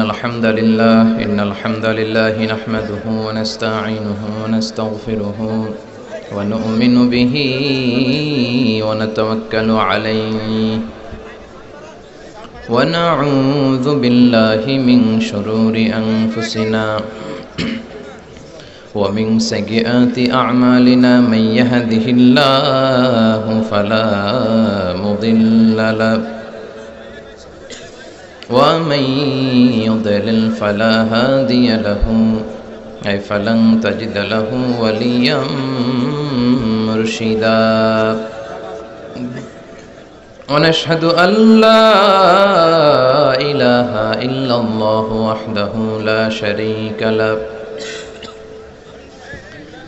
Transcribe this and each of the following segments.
إن الحمد لله نحمده ونستعينه ونستغفره ونؤمن به ونتوكل عليه ونعوذ بالله من شرور أنفسنا ومن سيئات أعمالنا من يهده الله فلا مضل له ومن يضلل فلا هادي له أي فلن تجد له وليا مرشدا ونشهد أن لا إله إلا الله وحده لا شريك له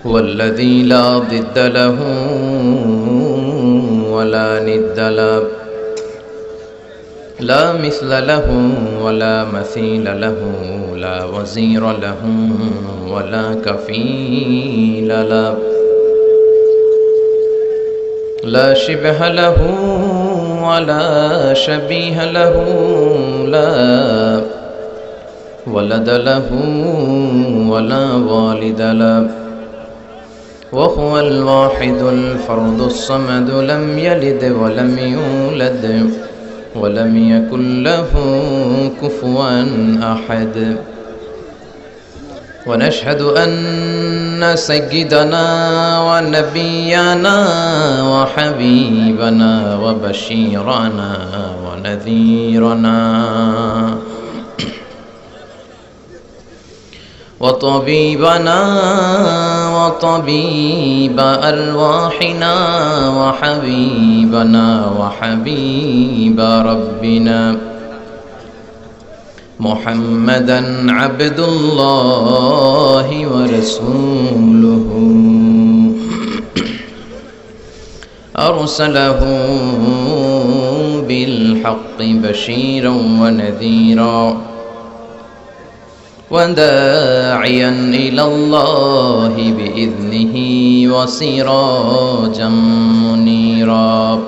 هو الذي لا ضد له ولا ند له لا مثل له ولا مثيل له لا وزير له ولا كفيل له لا شبه له ولا شبيه له لا ولد له ولا والد له وهو الواحد الفرد الصمد لم يلد ولم يولد ولم يكن له كفوا أحد ونشهد أن سيدنا ونبينا وحبيبنا وبشيرنا ونذيرنا وطبيبنا وطبيب أرواحنا وحبيبنا وحبيب ربنا محمدا عبد الله ورسوله أرسله بالحق بشيرا ونذيرا وداعيا إلى الله بإذنه وسراجا منيرا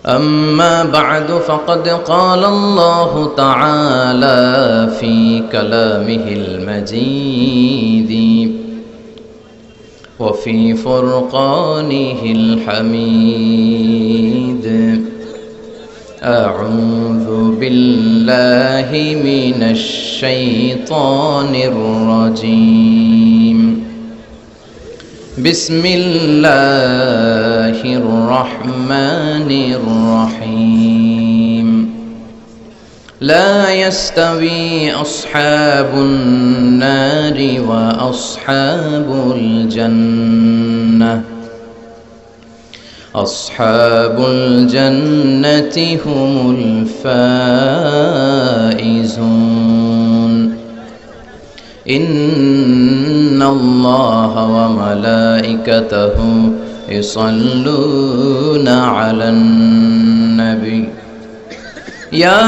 أما بعد فقد قال الله تعالى في كلامه المجيد وفي فرقانه الحميد أعوذ بالله من الشيطان الرجيم بسم الله الرحمن الرحيم لا يستوي أصحاب النار وأصحاب الجنة أصحاب الجنة هم الفائزون إن الله وملائكته يصلون على النبي يا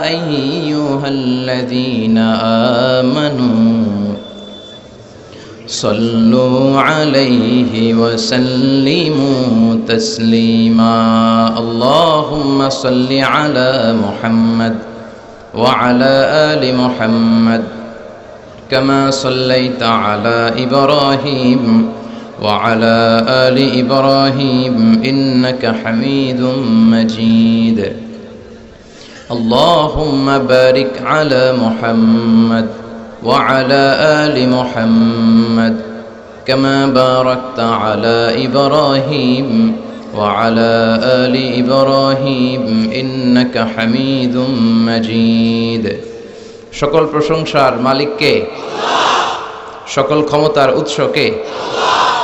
أيها الذين آمنوا صلوا عليه وسلموا تسليما اللهم صل على محمد وعلى آل محمد كما صليت على إبراهيم وعلى آل إبراهيم إنك حميد مجيد اللهم بارك على محمد وعلى آل محمد كما باركت على إبراهيم وعلى آل إبراهيم إنك حميد مجيد সকল প্রশংসার মালিক কে? আল্লাহ। সকল ক্ষমতার উৎস কে? আল্লাহ।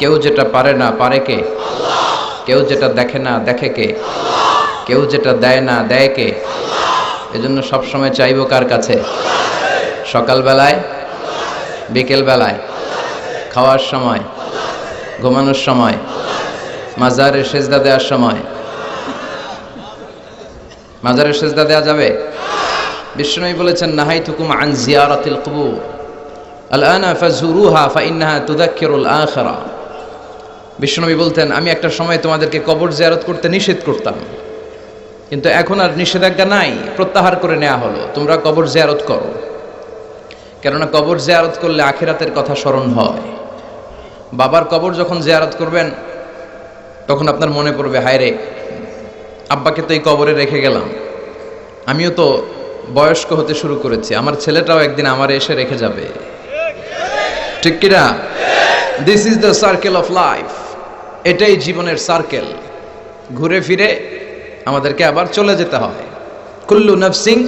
কেউ যেটা পারে না পারে কে? আল্লাহ। কেউ যেটা দেখে না দেখে কে? আল্লাহ। কেউ যেটা দেয় না দেয় কে? আল্লাহ। এজন্য সব সময় চাইবো কার কাছে? সকাল বেলায়, বিকেল বেলায়, খাওয়ার সময়, ঘুমানোর সময়, মাজারে সেজদা দেওয়ার সময়। মাজারে সেজদা দেওয়া যাবে? বিশ্বনবী বলেছেন নাহাইতুকুম আন জিয়ারাতিল কুবুর আলআনা ফাজুরুহা ফাইন্নাহা তুযাক্কিরুল আখিরা। বিশ্বনবী বলতেন আমি একটা সময় তোমাদেরকে কবর জিয়ারত করতে নিষেধ করতাম, কিন্তু এখন আর নিষেধাজ্ঞা নাই, প্রত্যাহার করে নেওয়া হলো, তোমরা কবর জিয়ারত করো। কেননা কবর জিয়ারত করলে আখিরাতের কথা স্মরণ হয়। বাবার কবর যখন জিয়ারত করবেন তখন আপনার মনে পড়বে, হায় রে, আব্বাকে তো এই কবরে রেখে গেলাম, আমিও তো বয়স্ক হতে শুরু করেছি, আমার ছেলেটাও একদিন আমার এসে রেখে যাবে, ঠিক কিনা? This is the circle of life, এটাই জীবনের সার্কেল, ঘুরে ফিরে আমাদেরকে আবার চলে যেতে হয়। কুল্লু নাফসিং,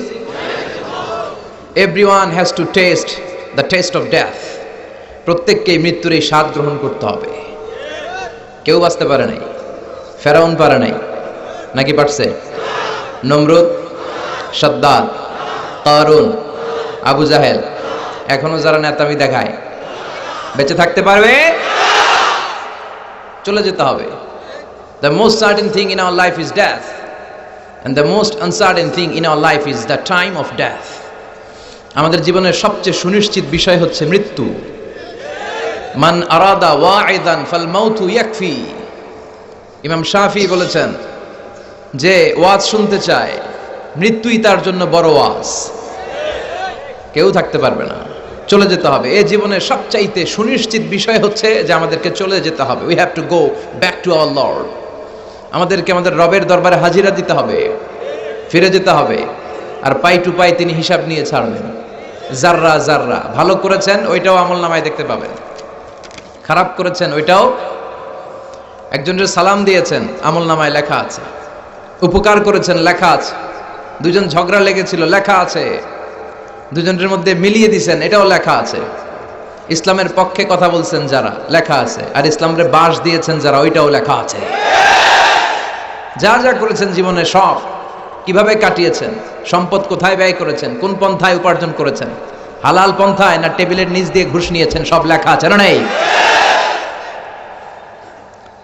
everyone has to taste the taste of death, প্রত্যেককেই মৃত্যুর এই স্বাদ গ্রহণ করতে হবে। কেউ বাঁচতে পারে নাই, ফেরাউন পারে নাই, নাকি পারছে? নমরুদ, সাদ্দাদ, কারুন, আবু জাহেল, এখনো যারা নেতামি দেখায়, বেঁচে থাকতে পারবে? চলে যেতে হবে। The most certain thing in our life is death, and the most uncertain thing in our life is the time of death. আমাদের জীবনের সবচেয়ে সুনিশ্চিত বিষয় হচ্ছে মৃত্যু। মান আরাদা ওয়াইদান ফাল মাউতু ইয়াকফি। ইমাম শাফি বলেছেন যে ওয়াজ শুনতে চায়, মৃত্যুই তার জন্য বড় ওয়াজ। কেউ থাকতে পারবে না, চলে যেতে হবে। এই জীবনের সবচাইতে সুনিশ্চিত বিষয় হচ্ছে যে আমাদেরকে চলে যেতে হবে। We have to go back to our Lord. আমাদেরকে আমাদের রবের দরবারে হাজিরা দিতে হবে, ফিরে যেতে হবে। আর পাই টু পাই তিনি হিসাব নিয়ে ছাড়বেন। জাররা জাররা, ভালো করেছেন ওইটাও আমলনামায় দেখতে পাবেন, খারাপ করেছেন ওইটাও। একজনের সালাম দিয়েছেন, আমলনামায় লেখা আছে। উপকার করেছেন, লেখা আছে। দুজন ঝগড়া লেগেছিল, লেখা আছে। দুজনের মধ্যে মিলিয়ে দিয়েছেন, এটাও লেখা আছে। ইসলামের পক্ষে কথা বলছেন যারা, লেখা আছে। আর ইসলামের বাস দিয়েছেন যারা, ওইটাও লেখা আছে। যা যা করেছেন জীবনে সব, কিভাবে কাটিয়েছেন, সম্পদ কোথায় ব্যয় করেছেন, কোন পন্থায় উপার্জন করেছেন, হালাল পন্থায় না টেবিলের নিচ দিয়ে ঘুষ নিয়েছেন, সব লেখা আছে না নেই?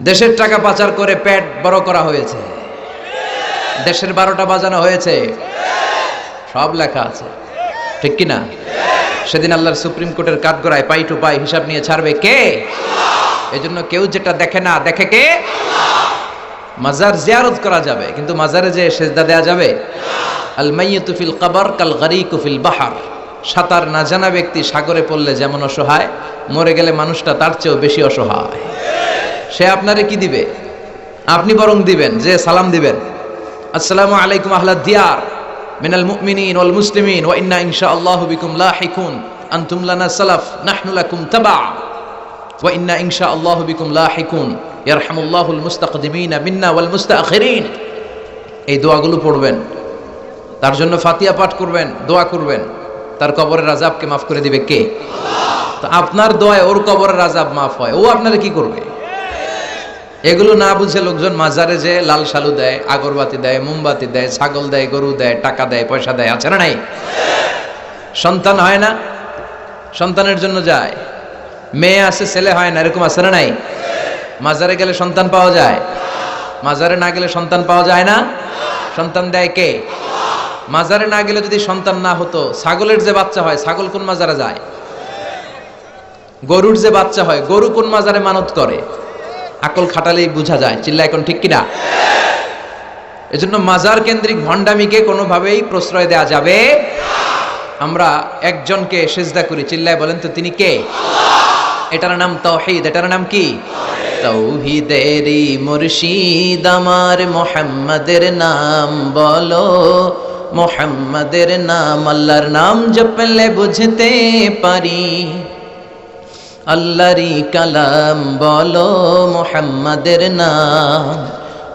দেশের টাকা পাচার করে পেট বড় করা হয়েছে, দেশের 12টা বাজানো হয়েছে, সব লেখা আছে, ঠিক কিনা? সেদিন আল্লাহর সুপ্রিম কোর্টের কাঠগড়ায় পাই টু পাই হিসাব নিয়ে ছাড়বে কে? এজন্য কেউ যেটা দেখে না, দেখে কে? মাজার জিয়ারত করা যাবে, কিন্তু মাজারে যে সেজদা দেয়া যাবে? আল মাইয়িতু ফিল কবর কাল গরিকু ফিল বাহর। সাঁতার না জানা ব্যক্তি সাগরে পড়লে যেমন অসহায়, মরে গেলে মানুষটা তার চেয়েও বেশি অসহায়। সে আপনারে কি দিবে? আপনি বরং দিবেন যে সালাম দিবেন, আসসালামু আলাইকুম আহলাদ দিয়ার মিনাল মুমিনিন ওয়াল মুসলিমিন ওয়া ইন্না ইনশাআল্লাহু বিকুম লাহিকুন আনতুম লানা সালাফ নাহনু লাকুম তাবা ওয়া ইন্না ইনশাআল্লাহু বিকুম লাহিকুন ইয়ারহামুল্লাহুল মুস্তাকদিমিনা মিন্না ওয়াল মুস্তাখিরিন। এই দোয়াগুলো পড়বেন, তার জন্য ফাতিহা পাঠ করবেন, দোয়া করবেন। তার কবরের আযাবকে মাফ করে দিবে কে? তো আপনার দোয়ায় ওর কবরের আযাব মাফ হয়, ও আপনারে কি করবে? এগুলো না বুঝে লোকজন মাজারে যে লাল শালু দেয়, আগরবাতি দেয়, মোমবাতি দেয়, ছাগল দেয়, গরু দেয়, টাকা দেয়, পয়সা দেয়, আছে না নাই? সন্তান হয় না, সন্তানের জন্য যায়। মেয়ে আছে, ছেলে হয় না, এরকম আছে না নাই? মাজারে গেলে সন্তান পাওয়া যায়, মাজারে না গেলে সন্তান পাওয়া যায় না। সন্তান দেয় কে? মাজারে না গেলে যদি সন্তান না হতো, ছাগলের যে বাচ্চা হয়, ছাগল কোন মাজারে যায়? গরুর যে বাচ্চা হয়, গরু কোন মাজারে মানত করে? আকল খাটালেই বোঝা যায়। চিল্লা এখন ঠিক কিনা? এজন্য মাজার কেন্দ্রিক ভণ্ডামিকে কোনোভাবেই প্রশ্রয় দেয়া যাবে। আমরা একজনকে সিজদা করি, চিল্লায় বলেন তো তিনি কে? এটার নাম তাওহীদ। এটার নাম কি? তাওহীদেরই মুর্শিদ আমার মুহাম্মাদের নাম বলো, মুহাম্মাদের নাম, আল্লাহর নাম জপলে বুঝতে পারি। আল্লাহরই কালাম বলো, মুহাম্মাদের নাম,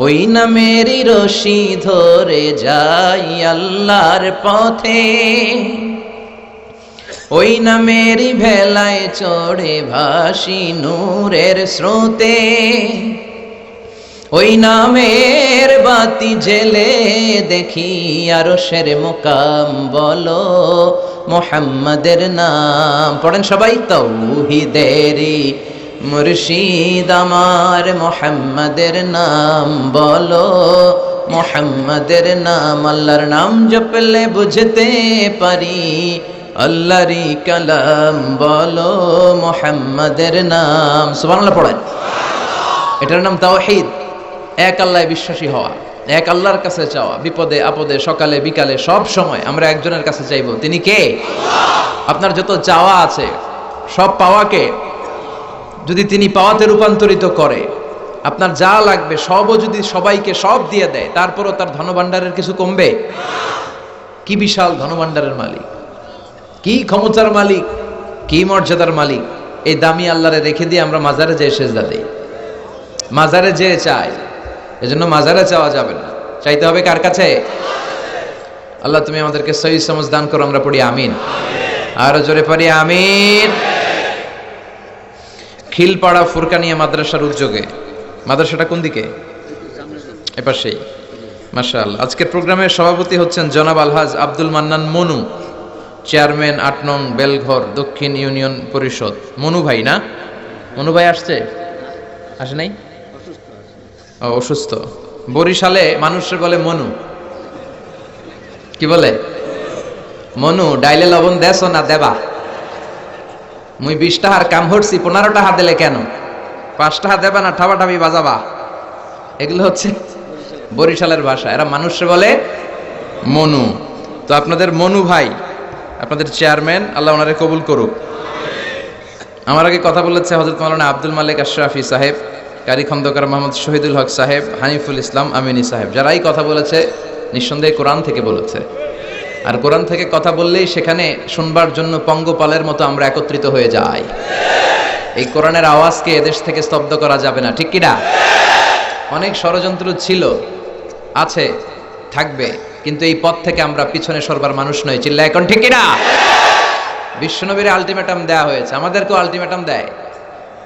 ওই নামেরই রশি ধরে যাই আল্লাহর পথে, ওই নামেরই ভেলায় চড়ে ভাসি নূরের স্রোতে, ওই নামের বাতি জেলে দেখি আরশের মুকাম বলো, মুহাম্মাদের নাম। পড়েন সবাই, তাওহীদেরই মুর্শিদ আমার মুহাম্মাদের নাম বলো, মুহাম্মাদের নাম, আল্লাহর নাম জপলে বুঝতে পারি। আল্লাহরই কালাম বলো, মুহাম্মাদের নাম। সুবহানাল্লাহ পড়েন। এটার নাম তাওহীদ, এক আল্লাহ বিশ্বাসী হওয়া। এক আল্লাহর কাছে চাওয়া, বিপদে আপদে সকালে বিকালে সব সময় আমরা একজনের কাছে চাইবো। তিনি কে? আপনার যত চাওয়া আছে সব পাওয়াকে যদি তিনি পাওয়াতে রূপান্তরিত করে, আপনার যা লাগবে সবও যদি সবাইকে সব দিয়ে দেয়, তারপরও তার ধনভাণ্ডারের কিছু কমবে? কি বিশাল ধনভাণ্ডারের মালিক, কি ক্ষমতার মালিক, কি মর্যাদার মালিক। এই দামি আল্লাহরে রেখে দিয়ে আমরা মাজারে যেয়ে সেজদা দেই, মাজারে যেয়ে চাই। এজন্য মাজারে চাওয়া যাবে না, চাইতে হবে কার কাছে? আল্লাহ তুমি আমাদেরকে সহি সমঝ দান করো। আমরা পড়ি আমিন, আরো জোরে পড়ি আমিন। খিলপাড়া ফুরকানিয়া মাদ্রাসার উদ্যোগে, মাদ্রাসাটা কোন দিকে? এপাশেই, মাশাআল্লাহ। আজকের প্রোগ্রামের সভাপতি হচ্ছেন জনাব আলহাজ আব্দুল মান্নান মনু, চেয়ারম্যান ৮ নং বেলঘর দক্ষিণ ইউনিয়ন পরিষদ। মনু ভাই না? মনু ভাই আসছে? আসে নাই? অসুস্থ। বরিশালে মানুষের বলে মনু, কি বলে? মনু, ডাইলে লবণ দেছ না দেবা? মুই 20 টাকার কাম হরছি, 15 টাকা দিলে কেন? 5 টাকা দেবা না ঠাবাঠাবি বাজাবা? এগুলো হচ্ছে বরিশালের ভাষা। এরা মানুষের বলে মনু। তো আপনাদের মনু ভাই, আপনাদের চেয়ারম্যান, আল্লাহ ওনারে কবুল করুক। আমার আগে কথা বলেছে হযরত মাওলানা আব্দুল মালিক আশরাফি সাহেব, কারি খন্দকার মোহাম্মদ শহীদুল হক সাহেব, হানিফুল ইসলাম আমিনী সাহেব। যারাই কথা বলেছে নিঃসন্দেহে কোরআন থেকে বলেছে। আর কোরআন থেকে কথা বললেই সেখানে শুনবার জন্য পঙ্গপালের মতো আমরা একত্রিত হয়ে যাই। এই কোরআনের আওয়াজকে এদেশ থেকে স্তব্ধ করা যাবে না, ঠিক কিনা? অনেক ষড়যন্ত্র ছিল, আছে, থাকবে, কিন্তু এই পথ থেকে আমরা পিছনে সরবার মানুষ নই। চিল্লা এখন, ঠিক কিনা? বিশ্বনবীরে আলটিমেটাম দেয়া হয়েছে, আমাদেরকেও আলটিমেটাম দেয়।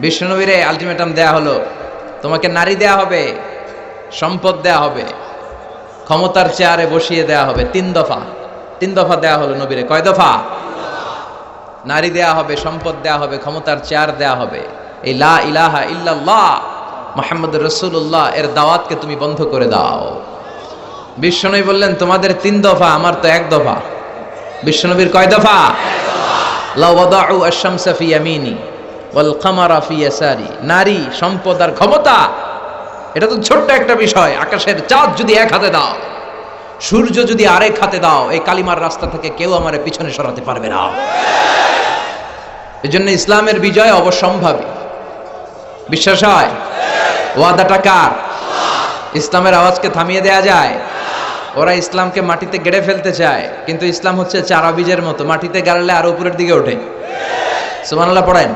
বিশ্বনবীরে আলটিমেটাম দেয়া হলো, তোমাকে নারী দেয়া হবে, সম্পদ দেয়া হবে, ক্ষমতার চেয়ারে বসিয়ে দেয়া হবে। 3 দফা, 3 দফা দেয়া হলো নবীরে। কয় দফা? নারী দেয়া হবে, সম্পদ দেয়া হবে, ক্ষমতার চেয়ার দেয়া হবে। এই লা ইলাহা ইল্লাল্লাহ মুহাম্মদুর রাসূলুল্লাহ এর দাওয়াতকে তুমি বন্ধ করে দাও। বিশ্বনবী বললেন তোমাদের 3 দফা, আমার তো 1 দফা। বিশ্বনবীর কয় দফা? লা ওয়াদাউ আশ-শামসা ফি ইয়ামিনি ওয়াল কামারা ফি ইয়াসারি। নারী, সম্পদ আর ক্ষমতা, এটা তো ছোট্ট একটা বিষয়। আকাশের চাঁদ যদি 1 হাতে দাও, সূর্য যদি আরেক হাতে দাও, এই কালিমার রাস্তা থেকে কেউ আমারে পিছনে সরাতে পারবে না। এজন্য ইসলামের বিজয় অবশ্যম্ভাবী। বিশ্বাস হয়? ওয়াদাটা কার? ইসলামের আওয়াজকে থামিয়ে দেয়া যায়? ওরা ইসলামকে মাটিতে গেড়ে ফেলতে চায়, কিন্তু ইসলাম হচ্ছে চারা বীজের মতো, মাটিতে গাড়লে আরো উপরের দিকে ওঠে। সুবহানাল্লাহ পড়েন।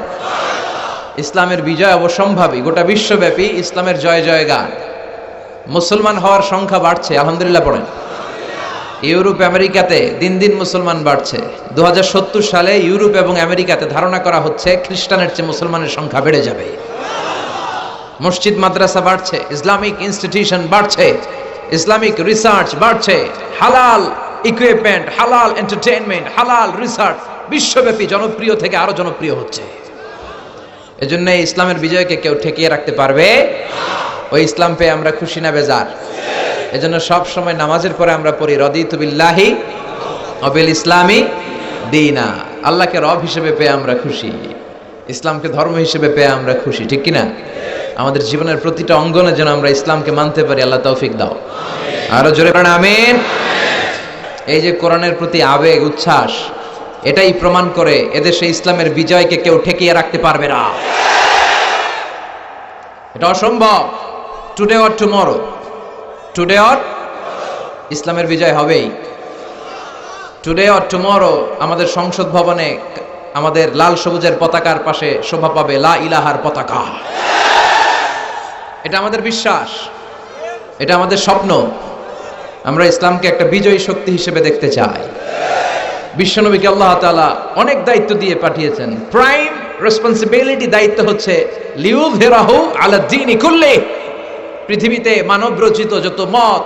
ইসলামের বিজয় অবশ্যম্ভাবী। গোটা বিশ্বব্যাপী ইসলামের জয় জয় গান। মুসলমান হওয়ার সংখ্যা বাড়ছে, আলহামদুলিল্লাহ পড়েন। ইউরোপ আমেরিকাতে দিন দিন মুসলমান বাড়ছে। 2070 সালে ইউরোপ এবং আমেরিকাতে ধারণা করা হচ্ছে খ্রিস্টানের চেয়ে মুসলমানের সংখ্যা বেড়ে যাবে। মসজিদ মাদ্রাসা বাড়ছে, ইসলামিক ইনস্টিটিউশন বাড়ছে, ইসলামিক রিসার্চ বাড়ছে, হালাল ইকুইপমেন্ট, হালাল এন্টারটেইনমেন্ট, হালাল রিসার্চ বিশ্বব্যাপী জনপ্রিয় থেকে আরো জনপ্রিয় হচ্ছে। এজন্য ইসলামের বিজয়কে কেউ ঠেকিয়ে রাখতে পারবে? ওই ইসলাম পেয়ে আমরা খুশি না বেজার? এজন্য সব সময় নামাজের পরে আমরা পড়ি রাদিতু বিল্লাহি ওয়া বিল ইসলামি দীনা। আল্লাহকে রব হিসেবে পেয়ে আমরা খুশি, ইসলামকে ধর্ম হিসেবে পেয়ে আমরা খুশি, ঠিক কি না? আমাদের জীবনের প্রতিটা অঙ্গনে যেন আমরা ইসলামকে মানতে পারি, আল্লাহ তৌফিক দাও। আরো জোরে পড়েন আমিন। এই যে কোরআনের প্রতি আবেগ, উচ্ছ্বাস, এটাই প্রমাণ করে এদেশে ইসলামের বিজয়কে কেউ ঠেকিয়ে রাখতে পারবে না। এটা অসম্ভব। Today or tomorrow, today or ইসলামের বিজয় হবেই। টুডে অর টুমরো আমাদের সংসদ ভবনে আমাদের লাল সবুজের পতাকার পাশে শোভা পাবে লা ইলাহার পতাকা। এটা আমাদের বিশ্বাস, এটা আমাদের স্বপ্ন। আমরা ইসলামকে একটা বিজয়ী শক্তি হিসেবে দেখতে চাই। বিশ্বনবীকে আল্লাহ তাআলা অনেক দায়িত্ব দিয়ে পাঠিয়েছেন। প্রাইম রেসপন্সিবিলিটি, দায়িত্ব হচ্ছে লিউযহিরাহু আলা দ্বীনি কুল্লি। পৃথিবীতে মানব রচিত যত মত,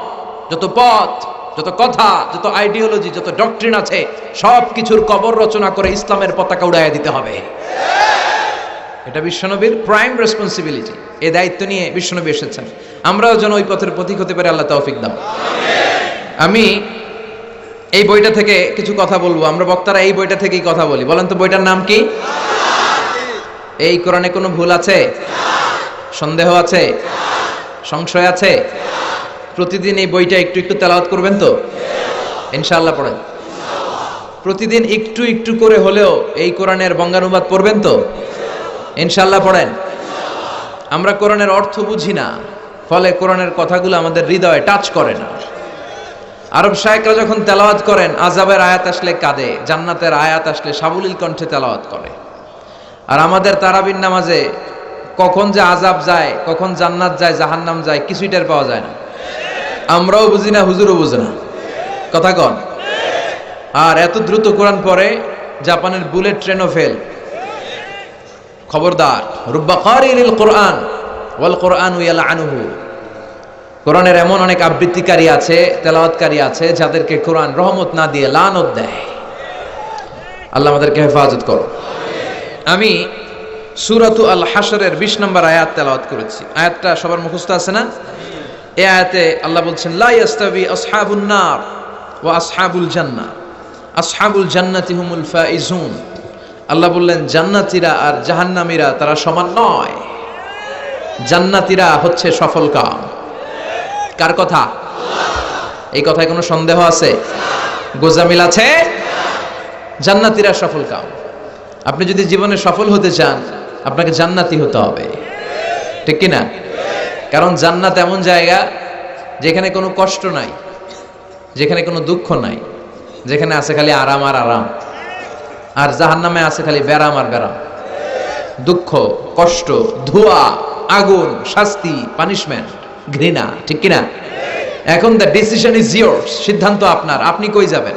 যত পথ, যত কথা, যত আইডিওলজি, যত ডক্ট্রিন আছে, সব কিছুর কবর রচনা করে ইসলামের পতাকা উড়াইয়া দিতে হবে। এটা বিশ্বনবীর প্রাইম রেসপন্সিবিলিটি। এই দায়িত্ব নিয়ে বিশ্বনবী এসেছেন। আমরাও যেন ওই পথের পথিক হতে পারি, আল্লাহ তৌফিক দাও। আমি এই বইটা থেকে কিছু কথা বলবো। আমরা বক্তারা এই বইটা থেকেই কথা বলি। বলেন তো বইটার নাম কি? এই কোরআনে কোনো ভুল আছে? সন্দেহ আছে? সংশয় আছে? প্রতিদিন এই বইটা একটু একটু তেলাওয়াত করবেন তো? ইনশাআল্লাহ পড়েন। প্রতিদিন একটু একটু করে হলেও এই কোরআনের বঙ্গানুবাদ পড়বেন তো? ইনশাআল্লাহ পড়েন। আমরা কোরআনের অর্থ বুঝি না, ফলে কোরআনের কথাগুলো আমাদের হৃদয়ে টাচ করে না। আরব শায়েখরা যখন তেলাওয়াত করেন, আযাবের আয়াত আসলে কাঁদে, জান্নাতের আয়াত আসলে সাবলীল কণ্ঠে তেলাওয়াত করে। আর আমাদের তারাবির নামাজে কখন যে আযাব যায়, কখন জান্নাত যায়, জাহান্নাম যায়, কিছুই টের পাওয়া যায় না। আমরাও বুঝি না, হুজুরও বুঝে না। কথা কন। আর এত দ্রুত কোরআন পড়ে, জাপানের বুলেট ট্রেনও ফেল। খবরদার, রুব্বা কারিল কোরআন ওয়াল কোরআনু ইয়ালআনুহু। কোরআনের এমন অনেক আবৃত্তিকারী আছে, তেলাওয়াতকারী আছে, যাদেরকে কোরআন রহমত না দিয়ে লানত দেয়। আল্লাহ আমাদেরকে হেফাজত করো। আমি সূরাতু আল হাশরের 20 নম্বর আয়াত তেলাওয়াত করেছি। আয়াতটা সবার মুখস্থ আছে না? এই আয়াতে আল্লাহ বলছেন, লা ইয়াস্তাবি আসহাবুন নার ওয়া আসহাবুল জান্নাহ, আসহাবুল জান্নাতি হুমুল ফাইজুন। আল্লাহ বললেন, জান্নাতীরা আর জাহান্নামীরা তারা সমান নয়। জান্নাতীরা হচ্ছে সফল কাম। কার কথা? এই কথায় কোনো সন্দেহ আছে? গোজামিল আছে? জান্নাতীরা সফল কাম। আপনি যদি জীবনে সফল হতে চান, আপনাকে জান্নাতি হতে হবে, ঠিক কি না? কারণ জান্নাত এমন জায়গা যেখানে কোনো কষ্ট নাই, যেখানে কোনো দুঃখ নাই, যেখানে আছে খালি আরাম আর আরাম। আর জাহান্নামে আছে খালি ব্যারাম আর ব্যারাম, দুঃখ, কষ্ট, ধোঁয়া, আগুন, শাস্তি, পানিশমেন্ট, ঘৃণা, ঠিক কিনা? এখন দ্য ডিসিশন ইজ ইয়োর্স, সিদ্ধান্ত আপনার। আপনি কই যাবেন,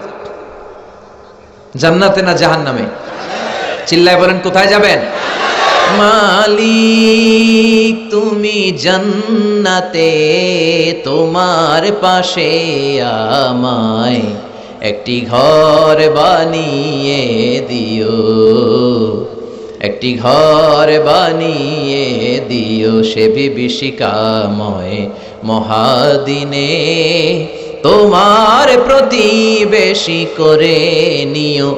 জান্নাতে না জাহান্নামে? চিল্লায় বলেন, কোথায় যাবেন? মালিক তুমি জান্নাতে, তোমার পাশে আমায় একটি ঘর বানিয়ে দিও, একটি ঘর বানিয়ে দিও সে বিভীষিকাময় মহাদিনে, তোমার প্রতিবেশী করে নিও।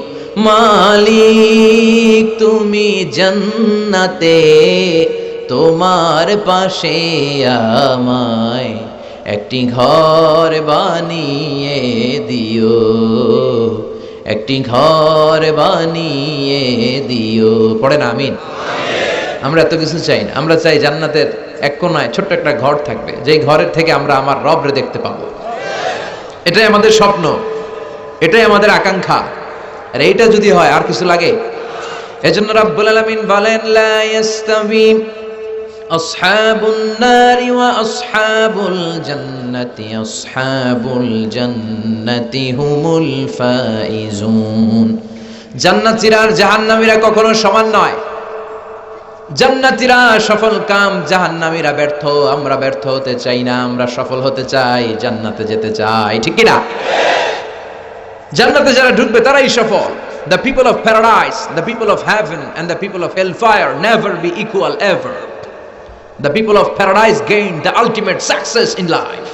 মালিক তুমি জান্নাতে, তোমার পাশে আমায় একটি ঘর বানিয়ে দিও, একটি ঘর বানিয়ে দিও। পড়েন আমিন। আমরা এত কিছু চাই না, আমরা চাই জান্নাতের এক কোনায় ছোট্ট একটা ঘর থাকবে, যেই ঘরের থেকে আমরা আমার রবরে দেখতে পাবো। এটাই আমাদের স্বপ্ন, এটাই আমাদের আকাঙ্ক্ষা। আর এইটা যদি হয়, আর কিছু লাগে? এজন্য রাব্বুল আলামিন বলেন, লা ইয়াস্তাবি আসহাবুন নারি ওয়া আসহাবুল জান্নাতি, আসহাবুল জান্নাতি হুমুল ফাইজুন। জান্নাতীরা আর জাহান্নামীরা কখনো সমান নয়। জান্নাতীরা সফল কাম, জাহান্নামীরা ব্যর্থ। আমরা ব্যর্থ হতে চাই না, আমরা সফল হতে চাই, জান্নাতে যেতে চাই, ঠিক কি না? জান্নাতে যারা ঢুকবে তারাই সফল। The people of paradise, the people of heaven and the people of hellfire never be equal ever. The people of paradise gain the ultimate success in life.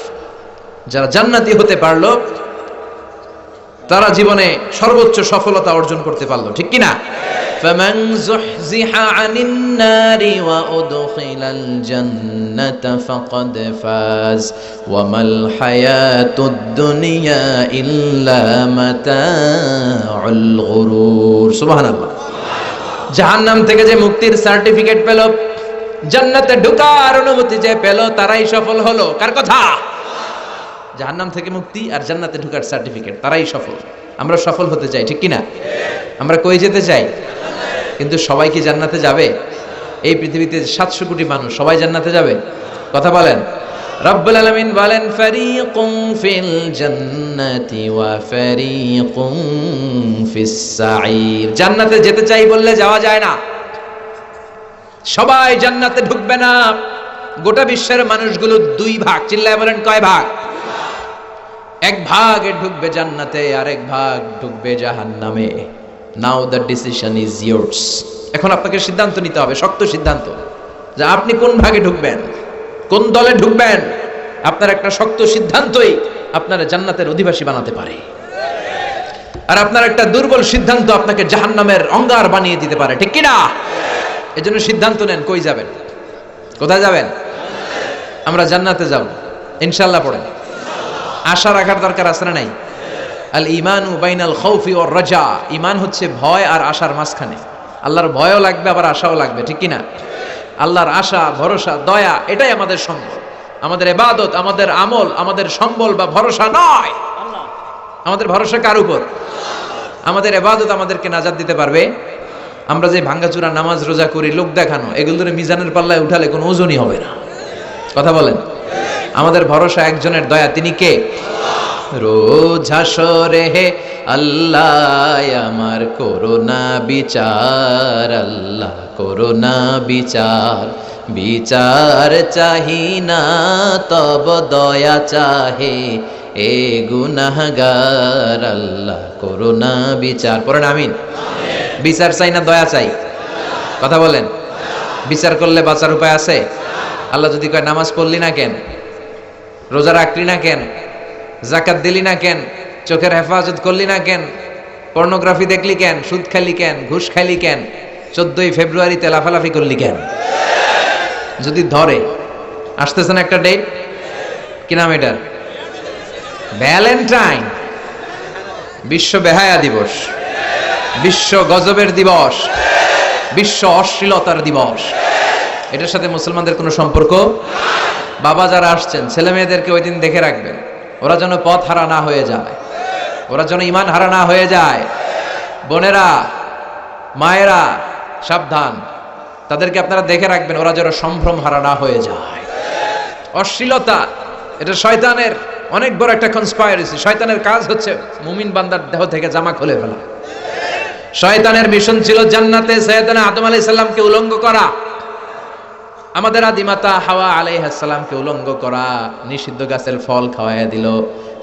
যারা জান্নাতি হতে পারলো, তারা জীবনে সর্বোচ্চ সফলতা অর্জন করতে পারলো, ঠিক কি না? فمن زحزح عن النار وأدخل الجنة فقد فاز وما الحياة الدنيا إلا متاع الغرور. سبحان الله. জাহান্নাম থেকে যে মুক্তির সার্টিফিকেট পেল, জান্নাতে ঢোকার অনুমতি যে পেল, তারাই সফল হলো। কার কথা? জাহান্নাম থেকে মুক্তি আর জান্নাতে ঢোকার সার্টিফিকেট, তারাই সফল। আমরা সফল হতে চাই, ঠিক কি না? আমরা কই যেতে চাই? কিন্তু সবাই কি জান্নাতে যাবে? এই পৃথিবীতে 700 কোটি মানুষ, সবাই জান্নাতে যাবে? কথা বলেন। রব্বুল আলামিন বলেন, ফারিকুম ফিল জান্নাতি ওয়া ফারিকুম ফিস সাঈর। জান্নাতে যেতে চাই বললে যাওয়া যায় না। সবাই জান্নাতে ঢুকবে না। গোটা বিশ্বের মানুষগুলো 2 ভাগ। চিল্লায় বলেন, কয় ভাগ? 1 ভাগ ঢুকবে জান্নাতে, আর 1 ভাগ ঢুকবে জাহান্নামে। নাও দ্য ডিসিশন ইজ ইয়োর্স। এখন আপনাকে সিদ্ধান্ত নিতে হবে, শক্ত সিদ্ধান্ত, যে আপনি কোন ভাগে ঢুকবেন, কোন দলে ঢুকবেন। আপনার একটা শক্ত সিদ্ধান্তই আপনার জান্নাতের অধিবাসী বানাতে পারে। আর আপনার একটা দুর্বল সিদ্ধান্ত আপনাকে জাহান্নামের অঙ্গার বানিয়ে দিতে পারে, ঠিক কি না? এজন্য সিদ্ধান্ত নেন, কই যাবেন? কোথায় যাবেন? আমরা জান্নাতে যাব ইনশাআল্লাহ। পড়েন। আশা রাখার দরকার আছে না নাই? আল ঈমানু বাইনাল খাউফি ওয়ার রাজা, ঈমান হচ্ছে ভয় আর আশার মাঝখানে। আল্লাহর ভয়ও লাগবে আবার আশাও লাগবে, ঠিক কি না? আল্লাহর আশা, ভরসা, দয়া এটাই আমাদের সম্বল। আমাদের ইবাদত, আমাদের আমল, আমাদের সম্বল বা ভরসা নয়। আমাদের ভরসা কার উপর? আমাদের ইবাদত আমাদেরকে নাজাত দিতে পারবে? আমরা যে ভাঙ্গাচুরা নামাজ রোজা করি, লোক দেখানো, এগুলোর মিজানের পাল্লায় উঠালে কোনো ওজনই হবে না। কথা বলেন। আমাদের ভরসা একজনের, দয়া, তিনি কে? রোজ হাসরে হে আল্লাহ আমার করোনা বিচার, আল্লাহ করোনা বিচার, বিচার চাহি না তব দয়া চাহে এ গুনাহগার, আল্লাহ করোনা বিচার। পড়েন আমিন। বিচার চাই না দয়া চাই? কথা বলেন। বিচার করলে বাঁচার উপায় আছে? আল্লাহ যদি কয় নামাজ পড়লি না কেন, রোজা রাখলি না কেন, যাকাত দিলি না কেন, চোখের হেফাজত করলি না কেন, পর্নোগ্রাফি দেখলি কেন, সুদ খালি কেন, ঘুষ খালি কেন, 14ই ফেব্রুয়ারিতে লাফালাফি করলি কেন, যদি ধরে, আসতেছে না একটা ডেট, কি নাম এটার? ভ্যালেন্টাইন, বিশ্ব বেহায়া দিবস, বিশ্ব গজবের দিবস, বিশ্ব অশ্লীলতার দিবস। এটার সাথে মুসলমানদের কোনো সম্পর্ক? বাবা যারা আসছেন, ছেলে মেয়েদেরকে ওই দিন দেখে রাখবেন, ওরা যেন পথ হারা না হয়ে যায়, ওরা যেন ঈমান হারা না হয়ে যায়। বোনেরা, মায়েরা সাবধান, তাদেরকে আপনারা দেখে রাখবেন, ওরা যেন সম্ভ্রম হারা না হয়ে যায়। অশ্লীলতা এটা শয়তানের অনেক বড় একটা কনস্পাইরেসি। শয়তানের কাজ হচ্ছে মুমিন বান্দার দেহ থেকে জামা খুলে ফেলা। শয়তানের মিশন ছিল জান্নাতে সাইয়েদনা আদম আলাইহিস সালামকে উলঙ্গ করা, আমাদের আদিমাতা হাওয়া আলাইহিস সালামকে উলঙ্গ করা, নিষিদ্ধ গাছের ফল খাওয়াইয়া দিল,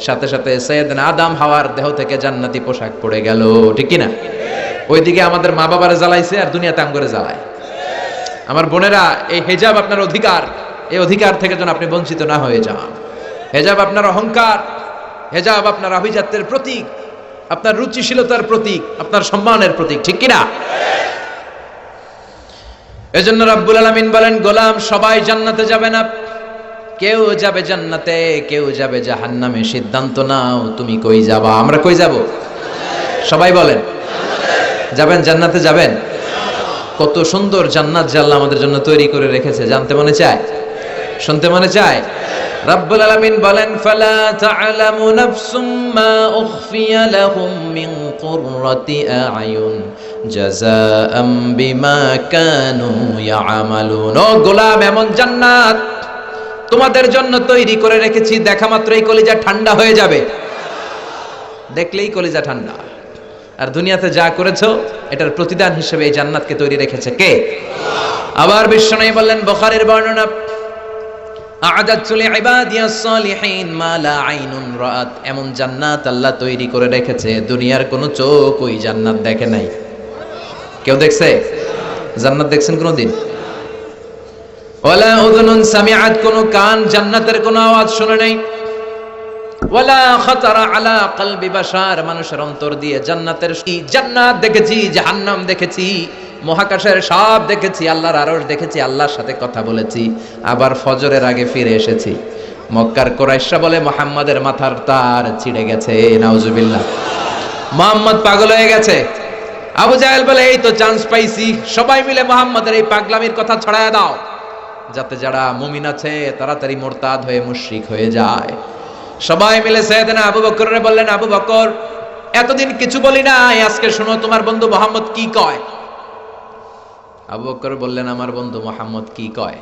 সাথে সাথে সাইয়েদনা আদম হাওয়ার দেহ থেকে জান্নাতি পোশাক পড়ে গেল, ঠিক কি না? ওইদিকে আমাদের মা বাবারে জ্বালাইছে আর দুনিয়াতে আমগরে জ্বালায়। আমার বোনেরা, এই হিজাব আপনার অধিকার, এই অধিকার থেকে যেন আপনি বঞ্চিত না হয়ে যান। হিজাব আপনার অহংকার, হিজাব আপনার আভিজাত্যের প্রতীক, আপনার রুচিশীলতার প্রতীক, আপনার সম্মানের প্রতীক, ঠিক কিনা? এজন্য রাব্বুল আলামিন বলেন, গোলাম সবাই জান্নাতে যাবে না, কেউ যাবে জান্নাতে, কেউ যাবে জাহান্নামে। সিদ্ধান্ত নাও তুমি কই যাবা। আমরা কই যাব? সবাই বলেন যাবেন, জান্নাতে যাবেন। কত সুন্দর জান্নাত যে আল্লাহ আমাদের জন্য তৈরি করে রেখেছে, জানতে মনে চায়, শুনতে মনে চায়। রাব্বুল আলামিন বলেন, ফালা তা'লামু নাফসুম মা উখফিয়া লাহুম মিন কুররাতি আ'য়ুন জাযাআম বিমা কানু ইয়া'মালুন। ও গোলাম, এমন জান্নাত তোমাদের জন্য তৈরি করে রেখেছি, দেখা মাত্রই কলিজা ঠান্ডা হয়ে যাবে, দেখলেই কলিজা ঠান্ডা। আর দুনিয়াতে যা করেছো এটার প্রতিদান হিসেবে এই জান্নাতকে তৈরি রেখেছে কে? আবার বিশ্বনবী বললেন, বুখারীর বর্ণনা, আ'দাতু লিইবাদিয়াস সালিহিন মা লা আইনুন রাআত। এমন জান্নাত আল্লাহ তৈরি করে রেখেছে, দুনিয়ার কোনো চোখ ওই জান্নাত দেখে নাই। কেউ দেখছে? জান্নাত দেখছেন কোনদিন? ওয়ালা উযুনুন সামিআত, কোন কান জান্নাতের কোন আওয়াজ শুনে নাই। ওয়ালা খাতারা আলা কলবি বাশার, মানুষের অন্তর দিয়ে জান্নাতের জান্নাত দেখেছি, জাহান্নাম দেখেছি, মহাকাশের সব দেখেছি, আল্লাহর আরশ দেখেছি, আল্লাহর সাথে কথা বলেছি, আবার ফজরের আগে ফিরে এসেছি। মক্কার কুরাইশরা বলে মুহাম্মাদের মাথার তার ছিঁড়ে গেছে, নাউজুবিল্লাহ, মুহাম্মদ পাগল হয়ে গেছে। আবু জাহেল বলে, এই তো চান্স পাইছি, সবাই মিলে মুহাম্মাদের এই পাগলামির কথা ছড়ায় দাও, যাতে যারা মুমিন আছে তাড়াতাড়ি মুরতাদ হয়ে মুশরিক হয়ে যায়। সবাই মিলে সাইয়েদনা আবু বকররে বললেন, আবু বকর, এতদিন কিছু বলি নাই, আজকে শোনো তোমার বন্ধু মুহাম্মদ কি কয়। আবু বকর বললেন, আমার বন্ধু মুহাম্মদ কি কয়?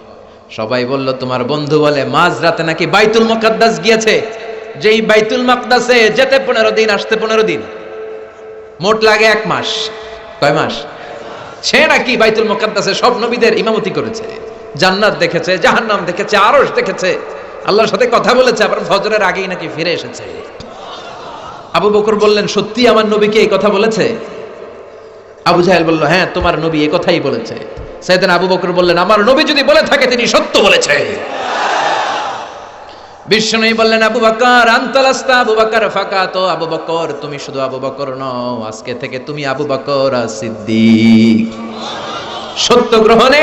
সবাই বলল, তোমার বন্ধু বলে মাঝরাতে নাকি বাইতুল মুকাদ্দাস গিয়েছে, যেই বাইতুল মুকাদ্দাসে যেতে 15 দিন, আসতে 15 দিন, মোট লাগে 1 মাস। কয় মাস? সে নাকি বাইতুল মুকাদ্দাসে সব নবীদের ইমামতি করেছে, জান্নাত দেখেছে, জাহান্নাম দেখেছে, আরশ দেখেছে, আল্লাহর সাথে কথা বলেছে, আবার ফজরের আগেই নাকি ফিরে এসেছে। আবু বকর বললেন, সত্যি আমার নবীকে এই কথা বলেছে? আবু জাহেল বলল, হ্যাঁ, তোমার নবী এই কথাই বলেছে। সাইয়েদনা আবু বকর বললেন, আমার নবী যদি বলে থাকে তিনি সত্য বলেছে। বিশ্বনবী বললেন, আবু বকর আনতালাস্তা আবু বকর ফাকাত, আবু বকর তুমি শুধু আবু বকর নও, আজকে থেকে তুমি আবু বকর as-সিদ্দিক। সত্য গ্রহণে,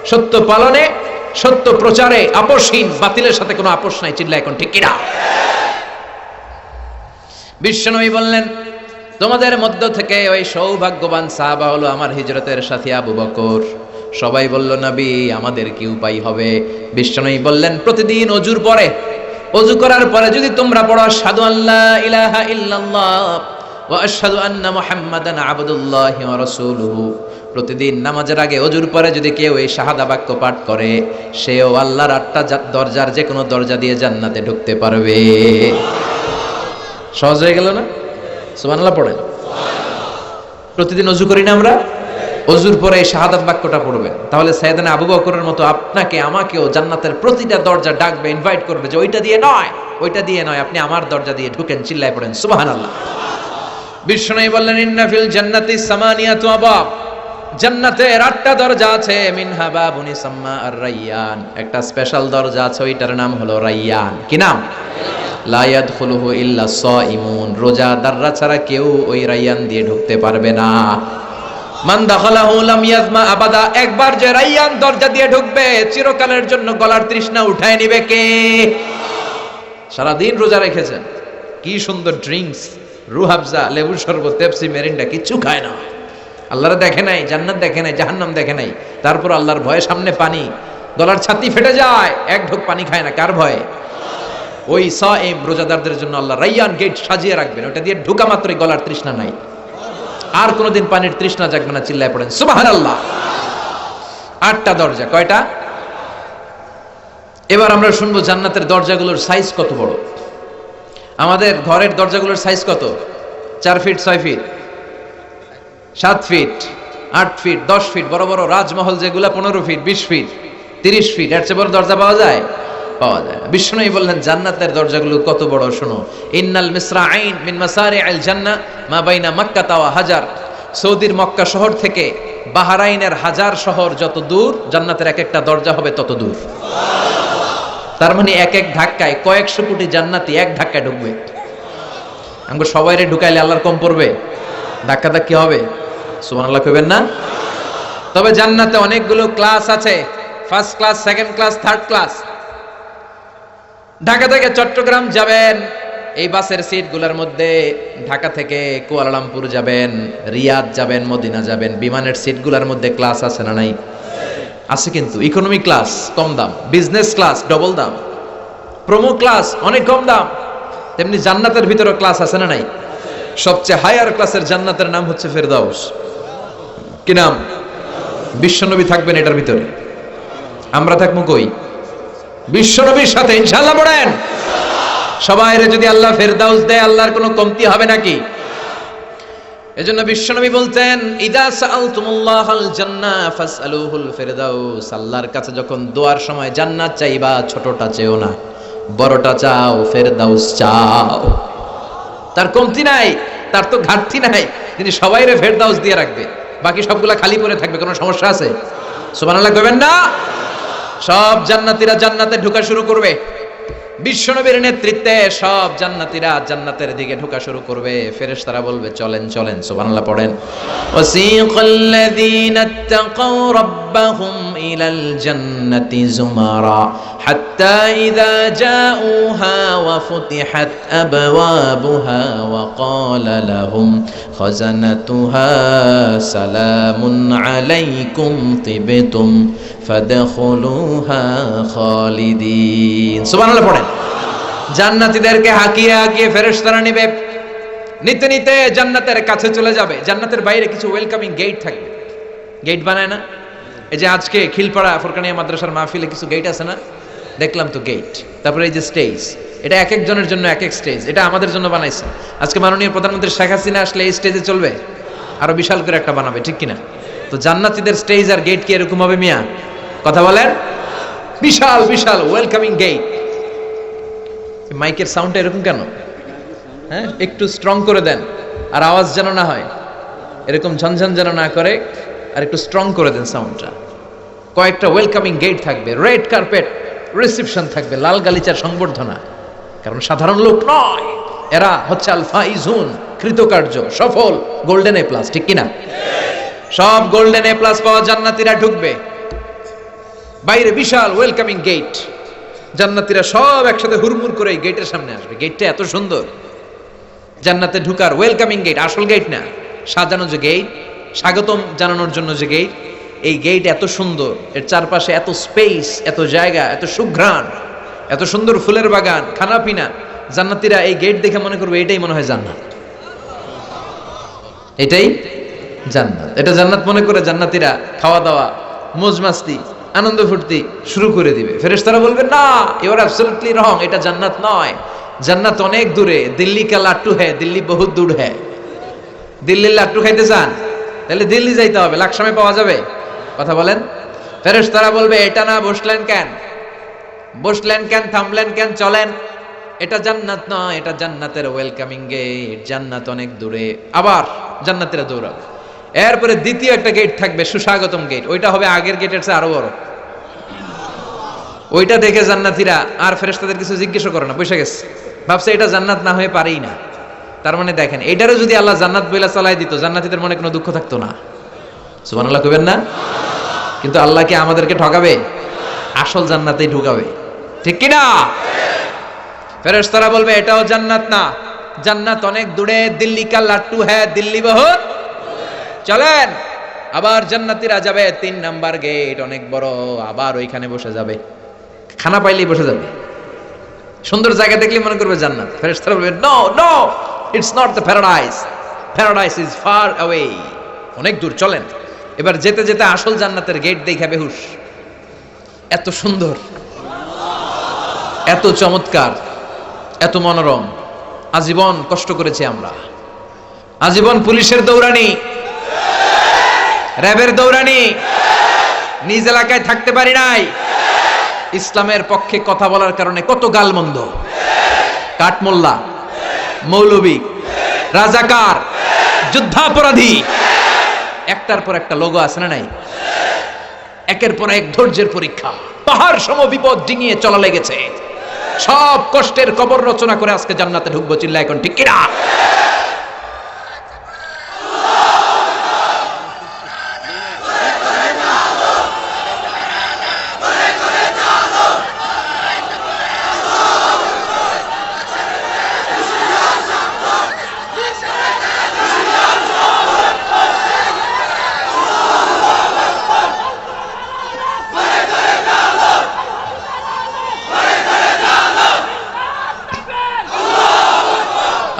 সত্য পালনে, সত্য প্রচারে আপোষহীন, বাতিলের সাথে কোনো আপোষ নাই। চিল্লা এখন ঠিক কিনা? বিশ্বনবী বললেন, তোমাদের মধ্য থেকে ওই সৌভাগ্যবান সাহাবা হলো আমার হিজরতের সাথী আবু বকর। সবাই বলল, নবী আমাদের কি উপায় হবে? বিশ্বনবী বললেন, প্রতিদিন অজুর পরে, অজু করার পরে যদি তোমরা পড়ো আশহাদু আল্লা ইলাহা ইল্লাল্লাহ ওয়া আশহাদু আন্না মুহাম্মাদান আবদুল্লাহি ওয়া রাসূলুহু, প্রতিদিন নামাজের আগে অজুর পরে যদি কেউ এই শাহাদা বাক্য পাঠ করে, সেও আল্লাহর 8টা দরজার যে কোনো দরজা দিয়ে জান্নাতে ঢুকতে পারবে। সহজ হয়ে গেল না? সুবহানাল্লাহ পড়েন। প্রতিদিন অজু করি না আমরা? অজুর পরে এই শাহাদাত বাক্যটা পড়বেন, তাহলে সাইয়েদনা আবু বকরের মতো আপনাকে আমাকেও জান্নাতের প্রতিটা দরজা ডাকবে, ইনভাইট করবে যে ওইটা দিয়ে নয়, ওইটা দিয়ে নয়, আপনি আমার দরজা দিয়ে ঢুকেন। চিল্লায় পড়েন সুবহানাল্লাহ। বিশ্বনবী বললেন, ইন্না ফিল জান্নাতি সামানিয়াতু আবাব, জান্নাতের 8টা দরজা আছে। মিনহা বাবুন ইসাম্মা আর-রায়্যান, একটা স্পেশাল দরজা আছে, ওইটার নাম হলো রায়্যান। কি নাম? লা ইয়াদখুলুহু ইল্লা সাইমুন, রোজাদাররা ছাড়া কেউ ওই রায়্যান দিয়ে ঢুকতে পারবে না। মান দাখালাহু লাম ইয়াজমা আবাদা, একবার যে রায়্যান দরজা দিয়ে ঢুকবে চিরকালের জন্য গলার তৃষ্ণা উঠায় নিবে কে? সারা দিন রোজা রেখেছেন, কি সুন্দর ড্রিঙ্কস, রুহাবজা, লেবুর শরবত, পেপসি, মেরিন্ডা, কিচ্ছু খায় না। আল্লাহর দেখে নাই, জান্নাত দেখে নাই, জাহান্নাম দেখে নাই, তারপর আল্লাহর ভয়ে সামনে পানি, গলার ছাতি ফেটে যায়, এক ঢোক পানি খায় না। কার ভয়ে? ওই সাইম রোজাদারদের জন্য আল্লাহ রায়্যান গেট সাজিয়ে রাখবেন, ওটা দিয়ে ঢোকা মাত্রই গলার তৃষ্ণা নাই, আর কোনোদিন পানির তৃষ্ণা জাগবে না। চিল্লায় পড়েন সুবহানাল্লাহ। 8টা দরজা, কয়টা? এবার আমরা শুনবো জান্নাতের দরজাগুলোর সাইজ কত বড়। আমাদের ঘরের দরজাগুলোর সাইজ কত? 4 feet, 6 feet, 7 feet, 8 feet, 10 feet. বড় বড় রাজমহল যেগুলা 15 ফিট, 20 ফিট, 30 ফিট, এর চেয়ে বড় দরজা পাওয়া যায়? পাওয়া যায় না। বিশ্বনবী বললেন, জান্নাতের দরজাগুলো কত বড় শোনো। ইন্নাল মিসরাঈন মিন মাসারি'আল জান্নাহ মা বাইনা মাক্কা ওয়া হাজার, সৌদির মক্কা শহর থেকে বাহরাইনের হাজার শহর যত দূর, জান্নাতের এক একটা দরজা হবে তত দূর। তার মানে এক এক ধাক্কায় কয়েকশো কোটি জান্নাতি এক ধাক্কায় ঢুকবে। আমরা সবাইরে ঢুকাইলে আল্লাহর কম পড়বে? ধাক্কা ধাক্কি হবে? সুবহানাল্লাহ কইবেন না? তবে জান্নাতে অনেকগুলো ক্লাস আছে, first class, second class, third class. Dhaka থেকে চট্টগ্রাম যাবেন, এই বাসের সিটগুলোর মধ্যে ঢাকা থেকে কুয়ালালামপুর যাবেন, রিয়াদ যাবেন, মদিনা যাবেন, বিমানের সিটগুলোর মধ্যে ক্লাস আছে না নাই? আছে। কিন্তু ইকোনমি ক্লাস কম দাম, বিজনেস ক্লাস ডবল দাম, প্রোমো ক্লাস অনেক কম দাম। তেমনি জান্নাতের ভিতরে ক্লাস আছে না নাই? সবচেয়ে হায়ার ক্লাসের জান্নাতের নাম হচ্ছে ফেরদাউস। কি নাম? বিশ্বনবী থাকবেন এটার ভিতরে, আমরা থাকবো কই? বিশ্বনবীর সাথে ইনশাআল্লাহ পড়েন। সবাইরে যদি আল্লাহ ফেরদাউস দেয়, আল্লাহর কোনো কমতি হবে নাকি? এজন্য বিশ্বনবী বলতেন, ইদা সাআলতুমুল্লাহাল জান্নাহ ফাসআলুহুল ফিরদাউস, আল্লাহর কাছে যখন দোয়ার সময় জান্নাত চাইবা, ছোটটা চেও না, বড়টা চাও, ফেরদাউস চাও। তার কমতি নাই, তার তো ঘাটতি নাই, তিনি সবাইরে ফেরদাউস দিয়ে রাখবে, বাকি সবগুলা খালি পড়ে থাকবে। কোনো সমস্যা আছে? সুবহানাল্লাহ কইবেন না? সব জান্নাতীরা জান্নাতে ঢোকা শুরু করবে, বিশ্বনবীর নেতৃত্বে সব জান্নাতীরা জান্নাতের দিকে ঢোকা শুরু করবে। ফেরেশতারা বলবে, চলেন চলেন। সুবহানাল্লাহ পড়েন। ওয়াসিকাল্লাযীনা তাকাউ রাব্বাহুম ইলাল জান্নাতি যুমারা হাত্তা ইযা জাউহা ওয়া ফুতিহাত আবওয়াবুহা ওয়া ক্বালা লাহুম খাযানাতুহা সালামুন আলাইকুম তিবতুম ফাদখুলুহা খালিদিন। সুবহানাল্লাহ পড়েন। জান্নাতীদেরকে হাকিয়ে হাকিয়ে ফেরেশতারা নেবে, নিতে নিতে জান্নাতের কাছে চলে যাবে। জান্নাতের বাইরে কিছু ওয়েলকামিং গেট থাকবে, গেট বানায় না? এই যে আজকে খিলপাড়া ফুরকানিয়া মাদ্রাসার মাহফিলে কিছু গেট আছে না? দেখলাম তো গেট। তারপরে এই যে স্টেজ, এটা এক একজনের জন্য এক এক স্টেজ, এটা আমাদের জন্য বানাইছে। আজকে মাননীয় প্রধানমন্ত্রী শেখ হাসিনা আসলে এই স্টেজে চলবে, আরো বিশাল করে একটা বানাবে, ঠিক কিনা? তো জান্নাতীদের স্টেজ আর গেট কি এরকম হবে মিয়া? কথা বলেন। বিশাল বিশাল ওয়েলকামিং গেট। মাইকের সাউন্ডটা এরকম কেন? হ্যাঁ, একটু স্ট্রং করে দেন, আর আওয়াজ যেন না হয় এরকম ঝনঝন যেন না করে, আর একটু স্ট্রং করে দেন সাউন্ডটা। কয়েকটা ওয়েলকামিং গেট থাকবে, রেড কার্পেট রিসেপশন থাকবে, লাল গালিচার সংবর্ধনা। কারণ সাধারণ লোক নয়, এরা হচ্ছে আল ফাইজুন, কৃতকার্য, সফল, গোল্ডেন এ প্লাস, ঠিক কিনা? সব গোল্ডেন এ প্লাস পাওয়া জান্নাতীরা ঢুকবে। বাইরে বিশাল ওয়েলকামিং গেট, জান্নাতীরা সব একসাথে হুড়মুড় করে গেটের সামনে আসবে। গেটটা এত সুন্দর, জান্নাতে ঢুকার ওয়েলকামিং গেট, আসল গেট না, সাজানো যে গেট, স্বাগতম জানানোর জন্য যে গেট, এই গেট এত সুন্দর, এর চারপাশে এত স্পেস, এত জায়গা, এত সুঘ্রাণ, এত সুন্দর ফুলের বাগান, খানাপিনা। জান্নাতীরা এই গেট দেখে মনে করবে এটাই মনে হয় জান্নাত, এটাই জান্নাত। এটা জান্নাত মনে করে জান্নাতীরা খাওয়া দাওয়া, মौज মাস্তি, আনন্দ ফুর্তি শুরু করে দিবে। ফেরেশতারা বলবে না, ইউ আর অ্যাবসলিউটলি রং, এটা জান্নাত নয়, জান্নাত অনেক দূরে। দিল্লি কা লাট্টু হ্যায়, দিল্লি বহুত দূর হ্যায়। দিল্লির লাট্টু খাইতে চান তাহলে দিল্লি যাইতে হবে, লাকসামে পাওয়া যাবে? কথা বলেন। ফেরেশতারা বলবে এটা না, বসলেন কেন, বসলেন কেন, থামলেন কেন, চলেন, এটা জান্নাত নয়, এটা জান্নাতের ওয়েলকামিং গেট, জান্নাত অনেক দূরে। আবার জান্নাতীরা দৌড়াবে। এরপরে দ্বিতীয় একটা গেট থাকবে, সুস্বাগতম গেট, ওইটা হবে আগের গেটের চেয়ে আরো বড়। ওইটা দেখে জান্নাতীরা আর ফেরেশতাদের কিছু জিজ্ঞেস করে না, বসে গেছে, ভাবছে এটা জান্নাত না হয়ে পারেই না। তার মানে দেখেন, এটারও যদি আল্লাহ জান্নাত বইলা চালাই দিত, জান্নাতীদের মনে কোনো দুঃখ থাকতো না। সুবহানাল্লাহ কইবেন না? কিন্তু আল্লাহ কি আমাদেরকে ঠকাবে? আসল জান্নাতেই ঢুকাবে, ঠিক কি না? ফেরেশতারা বলবে এটাও জান্নাত না, জান্নাত অনেক দূরে, দিল্লি কা লাট্টু হ্যায়, দিল্লি বহুত। চলেন, আবার জান্নাতীরা যাবে 3 নাম্বার গেট, অনেক বড়, আবার ওইখানে বসে যাবে, খানা পাইলেই বসে যাবে, সুন্দর জায়গা দেখলে মনে করবে জান্নাত। ফেরেশতারা বলবে no no, it's not the paradise, paradise is far away, অনেক দূর, চলেন। এবার যেতে যেতে আসল জান্নাতের গেট দেখে বেহুশ, এত সুন্দর, এত চমৎকার, এত মনোরম। আজীবন কষ্ট করেছি আমরা, আজীবন পুলিশের দৌড়ানি, র্যাবের দৌড়ানি, নিজ এলাকায় থাকতে পারি নাই। ইসলামের পক্ষে কথা বলার কারণে কত গালমন্দ, কাঠমোল্লা, মৌলবী, রাজাকার, যুদ্ধাপরাধী, একটার পর একটা লোগো আছে না নাই? একের পর এক ধৈর্যের পরীক্ষা, পাহাড় সম বিপদ ডিঙিয়ে চলা লেগেছে, সব কষ্টের কবর রচনা করে আজকে জান্নাতে ঢুকবো। চিল্লা এখন ঠিক কিনা?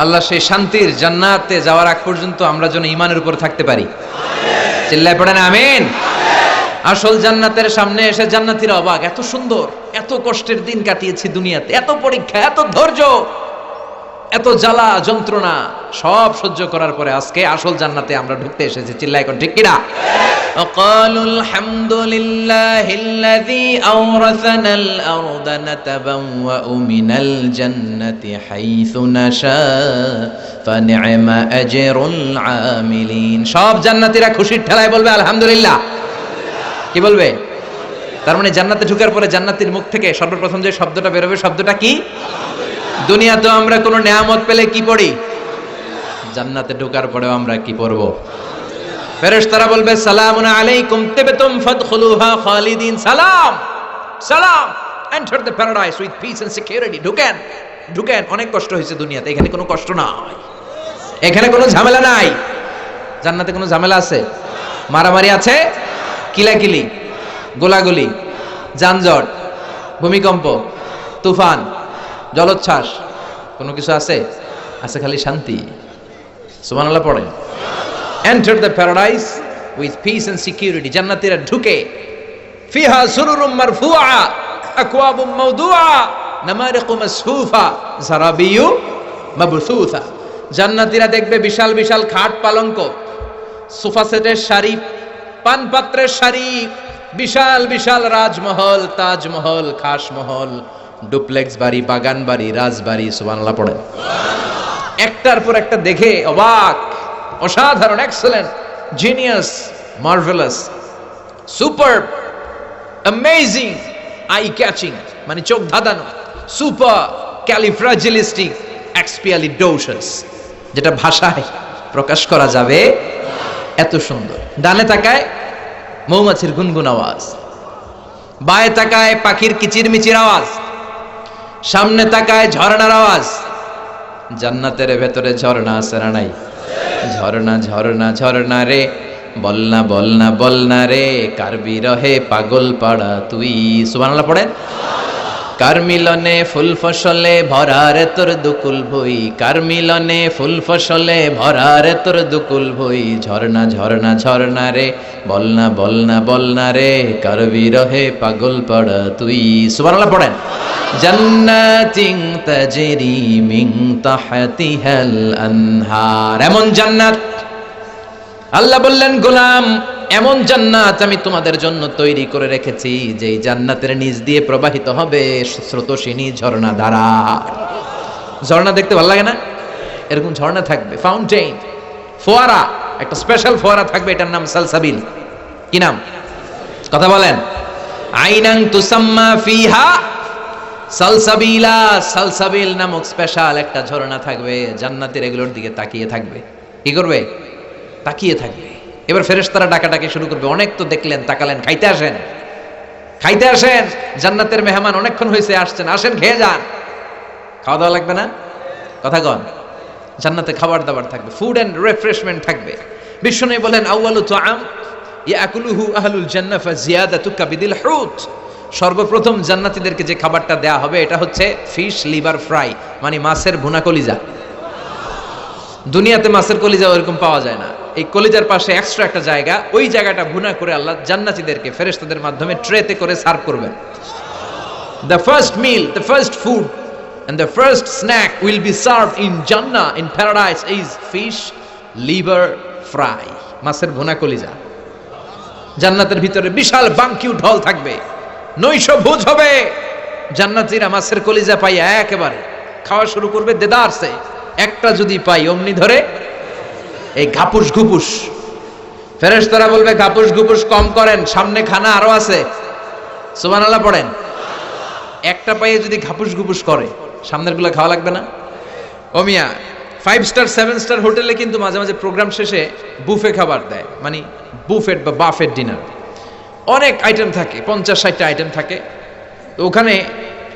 আল্লাহ সেই শান্তির জান্নাতে যাওয়ার আগ পর্যন্ত আমরা যেন ঈমানের উপর থাকতে পারি। চিল্লায় পড়েন আমিন। আসল জান্নাতের সামনে এসে জান্নাতীরা অবাক, এত সুন্দর, এত কষ্টের দিন কাটিয়েছি দুনিয়াতে, এত পরীক্ষা, এত ধৈর্য, এত জ্বালা যন্ত্রণা সব সহ্য করার পরে আজকে আসল জান্নাতে আমরা ঢুকতে এসেছি। চিল্লায় এখন ঠিক কিনা? وقالوا الحمد لله الذي أورثنا الأرض نتبوأ من الجنة حيث نشاء فنعم أجر العاملين। সব জান্নাতীরা খুশির ঠেলায় বলবে আলহামদুলিল্লাহ। কি বলবে? তার মানে জান্নাতে ঢোকার পরে জান্নাতীর মুখ থেকে সর্বপ্রথম যে শব্দটা বেরোবে, শব্দটা কি? দুনিয়াতে আমরা কোনো নেয়ামত পেলে কি পড়ি? জান্নাতে ঢোকার পরেও আমরা কি পড়ব? ফেরেশতারা বলবে সালামুন আলাইকুম তিবতুম ফাদখুলুহা খালিদিন। সালাম সালাম, enter the paradise with peace and security. ঢুকেন ঢুকেন, অনেক কষ্ট হয়েছে দুনিয়াতে, এখানে কোনো কষ্ট নাই, এখানে কোনো ঝামেলা নাই। জান্নাতে কোনো ঝামেলা আছে? মারামারি আছে? কিলাকিলি, গোলাগুলি, যানজট, ভূমিকম্প, তুফান, জলোচ্ছ্বাস, কোনো কিছু আছে? আছে খালি শান্তি। সুবহানাল্লাহ পড়ে। Enter the paradise with peace and security. জান্নাতীরা ঢুকে ফিহা সুরুরুম মারফুআ আকওয়াবুম মাওদুআ নামারিকু মাসফুফা যারাবিয়ু মাবসুসা। জান্নাতীরা দেখবে বিশাল বিশাল খাট পালঙ্ক, সোফা সেটের সারি, পানপাত্রের সারি, বিশাল বিশাল রাজমহল, তাজমহল, খাসমহল, ডুপ্লেক্স বাড়ি, বাগান বাড়ি, রাজবাড়ি। সুবহানাল্লাহ পড়ে। একটার পর একটা দেখে অবাক, অসাধারণ, excellent, genius, marvellous, super, amazing, eye catching, মানে চোখ ধাঁধানো, সুপার ক্যালিফ্রাজিলিস্টিক, এক্সপিয়ালিডোশাস, যেটা ভাষায় প্রকাশ করা যাবে এত সুন্দর। ডানে তাকায় মৌমাছির গুনগুন আওয়াজ, বায়ে তাকায় পাখির কিচিরমিচির আওয়াজ, সামনে তাকায় ঝর্ণার আওয়াজ, জান্নাতের ভেতরে ঝর্ণা আছে না নাই? ঝর্ণা ঝর্ণা ঝর্ণা রে, বলনা বলনা বলনা রে, কার বিরহে পাগল পাড়া তুই। সুবহানাল্লাহ পড়েন। কার মিলনে ফুল ফসলে ভরা রে তোর দুকুল ভুই, কার মিলনে ফুল ফসলে ভরা রে তোর দুকুল ভুই। ঝর্ণা ঝর্ণা ঝর্ণা রে, বলনা বলনা বলনা রে, কার বিরহে পাগল পাড়া তুই। সুবহানাল্লাহ পড়েন। জান্নাতিন তাজরি মিন তাহতিহাল আনহার, এমন জান্নাত আল্লাহ বললেন গোলাম, এমন জান্নাত আমি তোমাদের জন্য তৈরি করে রেখেছি, যেই জান্নাতের নিচ দিয়ে প্রবাহিত হবে স্রোতস্বিনী ঝর্ণা ধারা। ঝর্ণা দেখতে ভালো লাগে না? এরকম ঝর্ণা থাকবে, ফাউন্টেন, ফোয়ারা, একটা স্পেশাল ফোয়ারা থাকবে, এটার নাম সালসাবিল। কি নাম? কথা বলেন। আইনান তুসাম্মা ফিহা সালসাবিলা, সালসাবিল নামক স্পেশাল একটা ঝর্ণা থাকবে। জান্নাতের এগুলোর দিকে তাকিয়ে থাকবে। কি করবে? তাকিয়ে থাকবে। এবার ফেরেশতারা ডাকাডাকি শুরু করবে, অনেক তো দেখলেন, তাকালেন, খাইতে আসেন, খাইতে আসেন, জান্নাতের মেহমান অনেকক্ষণ হয়েছে আসছেন, আসেন খেয়ে যান। খাওয়া দাওয়া লাগবে না? কথা কন। জান্নাতে খাবার দাবার থাকবে, ফুড এন্ড রিফ্রেশমেন্ট থাকবে। বিশ্বনবী বলেন, আউয়ালু তুআম ইয়াকুলুহু আহলুল জান্নাহ ফাজিয়াদাতু কাবিদিল হুত। সর্বপ্রথম জান্নাতীদেরকে যে খাবারটা দেয়া হবে এটা হচ্ছে ফিশ লিভার ফ্রাই, মানে মাছের ভুনা কলিজা। দুনিয়াতে মাছের কলিজা ওরকম পাওয়া যায় না। এই কলিজার পাশে এক্সট্রা একটা জায়গা, ওই জায়গাটা ভুনা করে আল্লাহ জান্নাতীদেরকে ফেরেশতাদের মাধ্যমে ট্রেতে করে সার্ভ করবেন। The first meal, the first food and the first snack will be served in Jannah, in paradise, is fish liver fry, মাছের ভুনা কলিজা। জান্নাতের ভিতরে বিশাল বানকিউট হল থাকবে, নৈশ ভোজ হবে। জান্নাতীরা মাছের কলিজা পাই একেবারে খাওয়া শুরু করবে দেদারসে। একটা যদি পাই অমনি ধরে এই ঘাপুস ঘুপুস। ফেরেশতারা বলবে, ঘাপুস ঘুপুস কম করেন, সামনে খানা আরো আছে। সুবহানাল্লাহ পড়েন। একটা পাইয়ে যদি ঘাপুস ঘুপুস করে, সামনের গুলো খাওয়া লাগবে না? ও মিয়া, 5 স্টার 7 স্টার হোটেলে কিন্তু মাঝে মাঝে প্রোগ্রাম শেষে বুফে খাবার দেয়, মানে বুফেট বা বাফেট ডিনার। অনেক আইটেম থাকে, 50-60টা আইটেম থাকে। তো ওখানে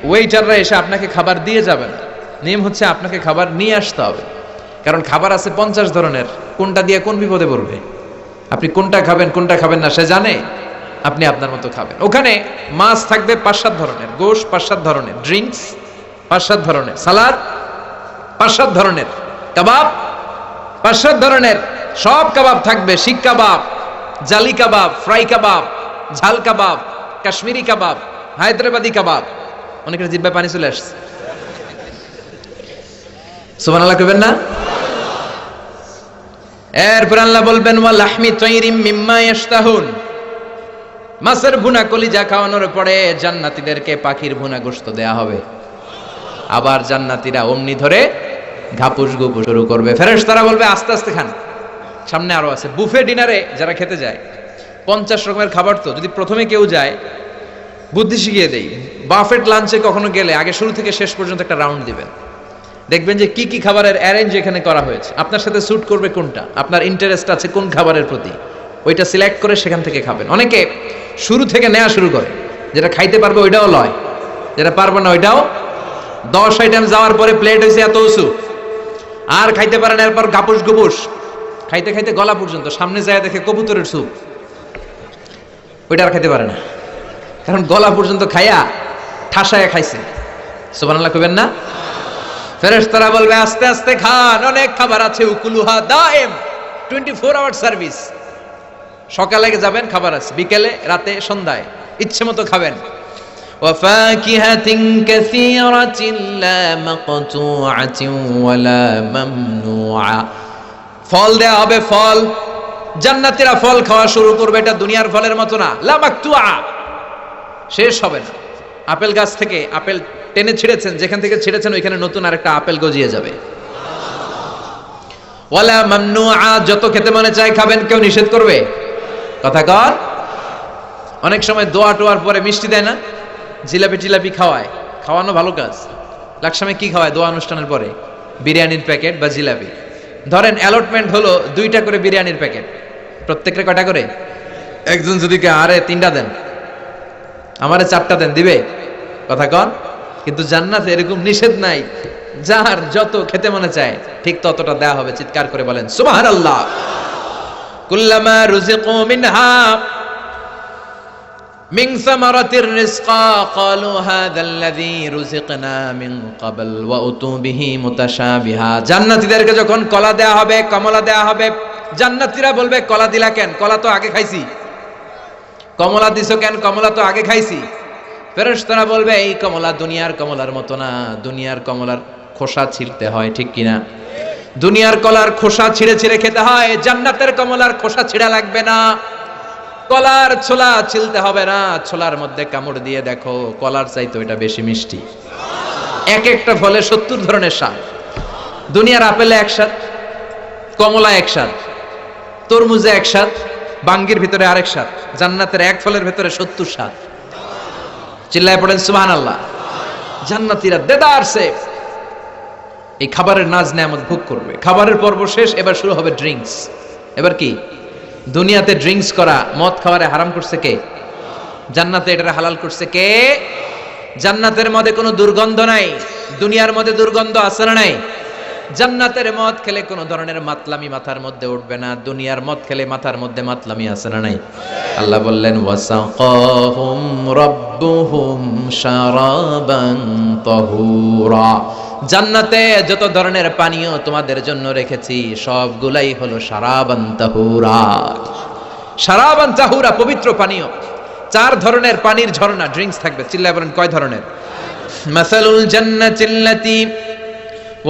ওয়েটাররা এসে আপনাকে খাবার দিয়ে যাবে না, নিয়ম হচ্ছে আপনাকে খাবার নিয়ে আসতে হবে। কারণ খাবার আছে 50 ধরনের, কোনটা দিয়ে কোন বিপদে পড়বে। আপনি কোনটা খাবেন কোনটা খাবেন না সে জানে, আপনি আপনার মতো খাবেন। ওখানে মাছ থাকবে 5-7 ধরনের, গোশ 5-7 ধরনের, ড্রিঙ্কস 5-7 ধরনের, সালাদ 5-7 ধরনের, কাবাব 5-7 ধরনের। সব কাবাব থাকবে, শিক কাবাব, জালি কাবাব, ফ্রাই কাবাব, ঝাল কাবাব, কাশ্মীরি কাবাব, হায়দ্রাবাদি কাবাব। অনেকের জিহ্বায় পানি চলে আসছে। সুবহানাল্লাহ কইবেন না? এরপর আল্লাহ বলবেন, ওয়া লাহমি তাইরিম মিম্মা ইয়াশতাহুন। মাছের ভুনা কলিজা খাওয়ানোর পরে জান্নাতীদেরকে পাখির ভুনা গোশত দেয়া হবে। আবার জান্নাতীরা অমনি ধরে ঘাপুস গুপুস শুরু করবে। ফেরেশতারা বলবে, আস্তে আস্তে খান, সামনে আরো আছে। বুফে ডিনারে যারা খেতে যায়, 50 রকমের খাবার, তো যদি প্রথমে কেউ যায়, বুদ্ধি শিখিয়ে দেই, বাফেট লাঞ্চে কখনো গেলে আগে শুরু থেকে শেষ পর্যন্ত একটা রাউন্ড দিবেন। দেখবেন যে কি কি খাবারের অ্যারেঞ্জ এখানে করা হয়েছে, আপনার সাথে স্যুট করবে কোনটা, আপনার ইন্টারেস্ট আছে কোন খাবারের প্রতি, ওইটা সিলেক্ট করে সেখান থেকে খাবেন। অনেকে শুরু থেকে নেওয়া শুরু করে, যেটা খাইতে পারবে ওইটাও লয়, যেটা পারবে না ওইটাও। 10 আইটেম যাওয়ার পরে প্লেট হয়েছে এত উঁচু, আর খাইতে পারে না, এরপর গাপুস গুপুস খাইতে খাইতে গলা পর্যন্ত, সামনে যায় দেখে কবুতরের স্যুপ, ওইটা আর খাইতে পারে না, কারণ গলা পর্যন্ত খাইয়া ঠাসায়া খাইছে। সুবহানাল্লাহ কইবেন না? ফেরেশতারা বলবে, আস্তে আস্তে খান, অনেক খাবার আছে। উকুলুহা দায়েম, 24 আওয়ার সার্ভিস। সকালে যাবেন খাবার আছে, বিকেলে, রাতে, সন্ধ্যায় ইচ্ছে মতো খাবেন। ওয়া ফাকিহাতিন কাসীরাতিন লা মাকতুআতিন ওয়ালা মামনুআ। ফল দেয়া হবে, ফল। জান্নাতীরা ফল খাওয়া শুরু করবে, এটা দুনিয়ার ফলের মতো না, লা মাকতুআ, শেষ হবে না। আপেল গাছ থেকে আপেল টেনে ছিঁড়েছেন, যেখান থেকে ছিঁড়েছেন ওইখানে নতুন আরেকটা আপেল গজিয়ে যাবে। ওয়ালা মামনুআ, যত খেতে মনে চায় খাবেন, কেউ নিষেধ করবে? কথা কর। অনেক সময় দোয়া টোয়ার পরে মিষ্টি দেয় না, জিলাপি টিলাপি খাওয়ায়, খাওয়ানো ভালো কাজ। লাকসামে কি খাওয়ায় দোয়া অনুষ্ঠানের পরে? বিরিয়ানির প্যাকেট বা জিলাপি। ধরেন অ্যালটমেন্ট হলো 2টা করে বিরিয়ানির প্যাকেট, প্রত্যেকটা কয়টা করে? একজন যদি কে, আরে 3টা দেন, আমারে 4টা দেন, দিবে? কথা কন। কিন্তু জান্নাতে এরকম নিষেধ নাই যার যত খেতে মনে চায় ঠিক ততটা দেয়া হবে। চিৎকার করে বলেন সুবহানাল্লাহ। কুল্লামা রুজিকু মিনহা মিন সামারাতির রিজকা ক্বালু হাযাল্লাযী রুজিকনা মিন ক্বাবল ওয়া উতু বিহি মুতাশাবিহা। জান্নাতীদেরকে যখন কলা দেয়া হবে, কমলা দেয়া হবে, জান্নাতীরা বলবে কলা দিলা কেন? কলা তো আগে খাইছি। কমলা দিছো কেন? কমলা তো আগে খাইছি। ফেরেশতারা বলবে এই কমলা দুনিয়ার কমলার মতো না, দুনিয়ার কমলার খোসা ছিঁড়তে হয়, ঠিক কিনা? দুনিয়ার কলার খোসা ছিঁড়ে ছিঁড়ে খেতে হয়, জান্নাতের কমলার খোসা ছিঁড়া লাগবে না, কলার ছোলা ছিলতে হবে না, ছোলার মধ্যে কামড় দিয়ে দেখো কলার চাইতে এটা বেশি মিষ্টি। এক একটা ফলে 70 ধরনের স্বাদ। দুনিয়ার আপেলে এক স্বাদ, কমলা এক স্বাদ, তরমুজে এক স্বাদ, বাঙ্গির ভিতরে আরেক স্বাদ, জান্নাতের এক ফলের ভিতরে 70 স্বাদ। চিল্লায় পড়েন সুবহানাল্লাহ। জান্নাতীরা দেদারসে এই খাবারের নাজ নেয়ামত ভোগ করবে। খাবারের পর্ব শেষ, এবার শুরু হবে ড্রিঙ্কস। এবার কি? দুনিয়াতে ড্রিঙ্কস করা, মদ খাওয়ারে হারাম করছে কে? জান্নাতে এটা হালাল করছে কে? জান্নাতের মধ্যে কোনো দুর্গন্ধ নাই। দুনিয়ার মধ্যে দুর্গন্ধ আছে না নাই? জান্নাতের মদ খেলে কোনো ধরনের মাতলামি মাথার মধ্যে উঠবে না, দুনিয়ার মদ খেলে মাথার মধ্যে মাতলামি আছে না নাই? আল্লাহ বললেন ওয়াসাকাহুম রাব্বুহুম শারাবান তাহুরা। জান্নাতে যত ধরনের পানীয় তোমাদের জন্য রেখেছি সবগুলাই হলো শারাবান তাহুরা। শারাবান তাহুরা পবিত্র পানীয়। 4 ধরনের পানির ঝর্ণা, ড্রিঙ্কস থাকবে। চিল্লায় বলেন কয় ধরনের? মাসালুল জান্নাতিল্লাতী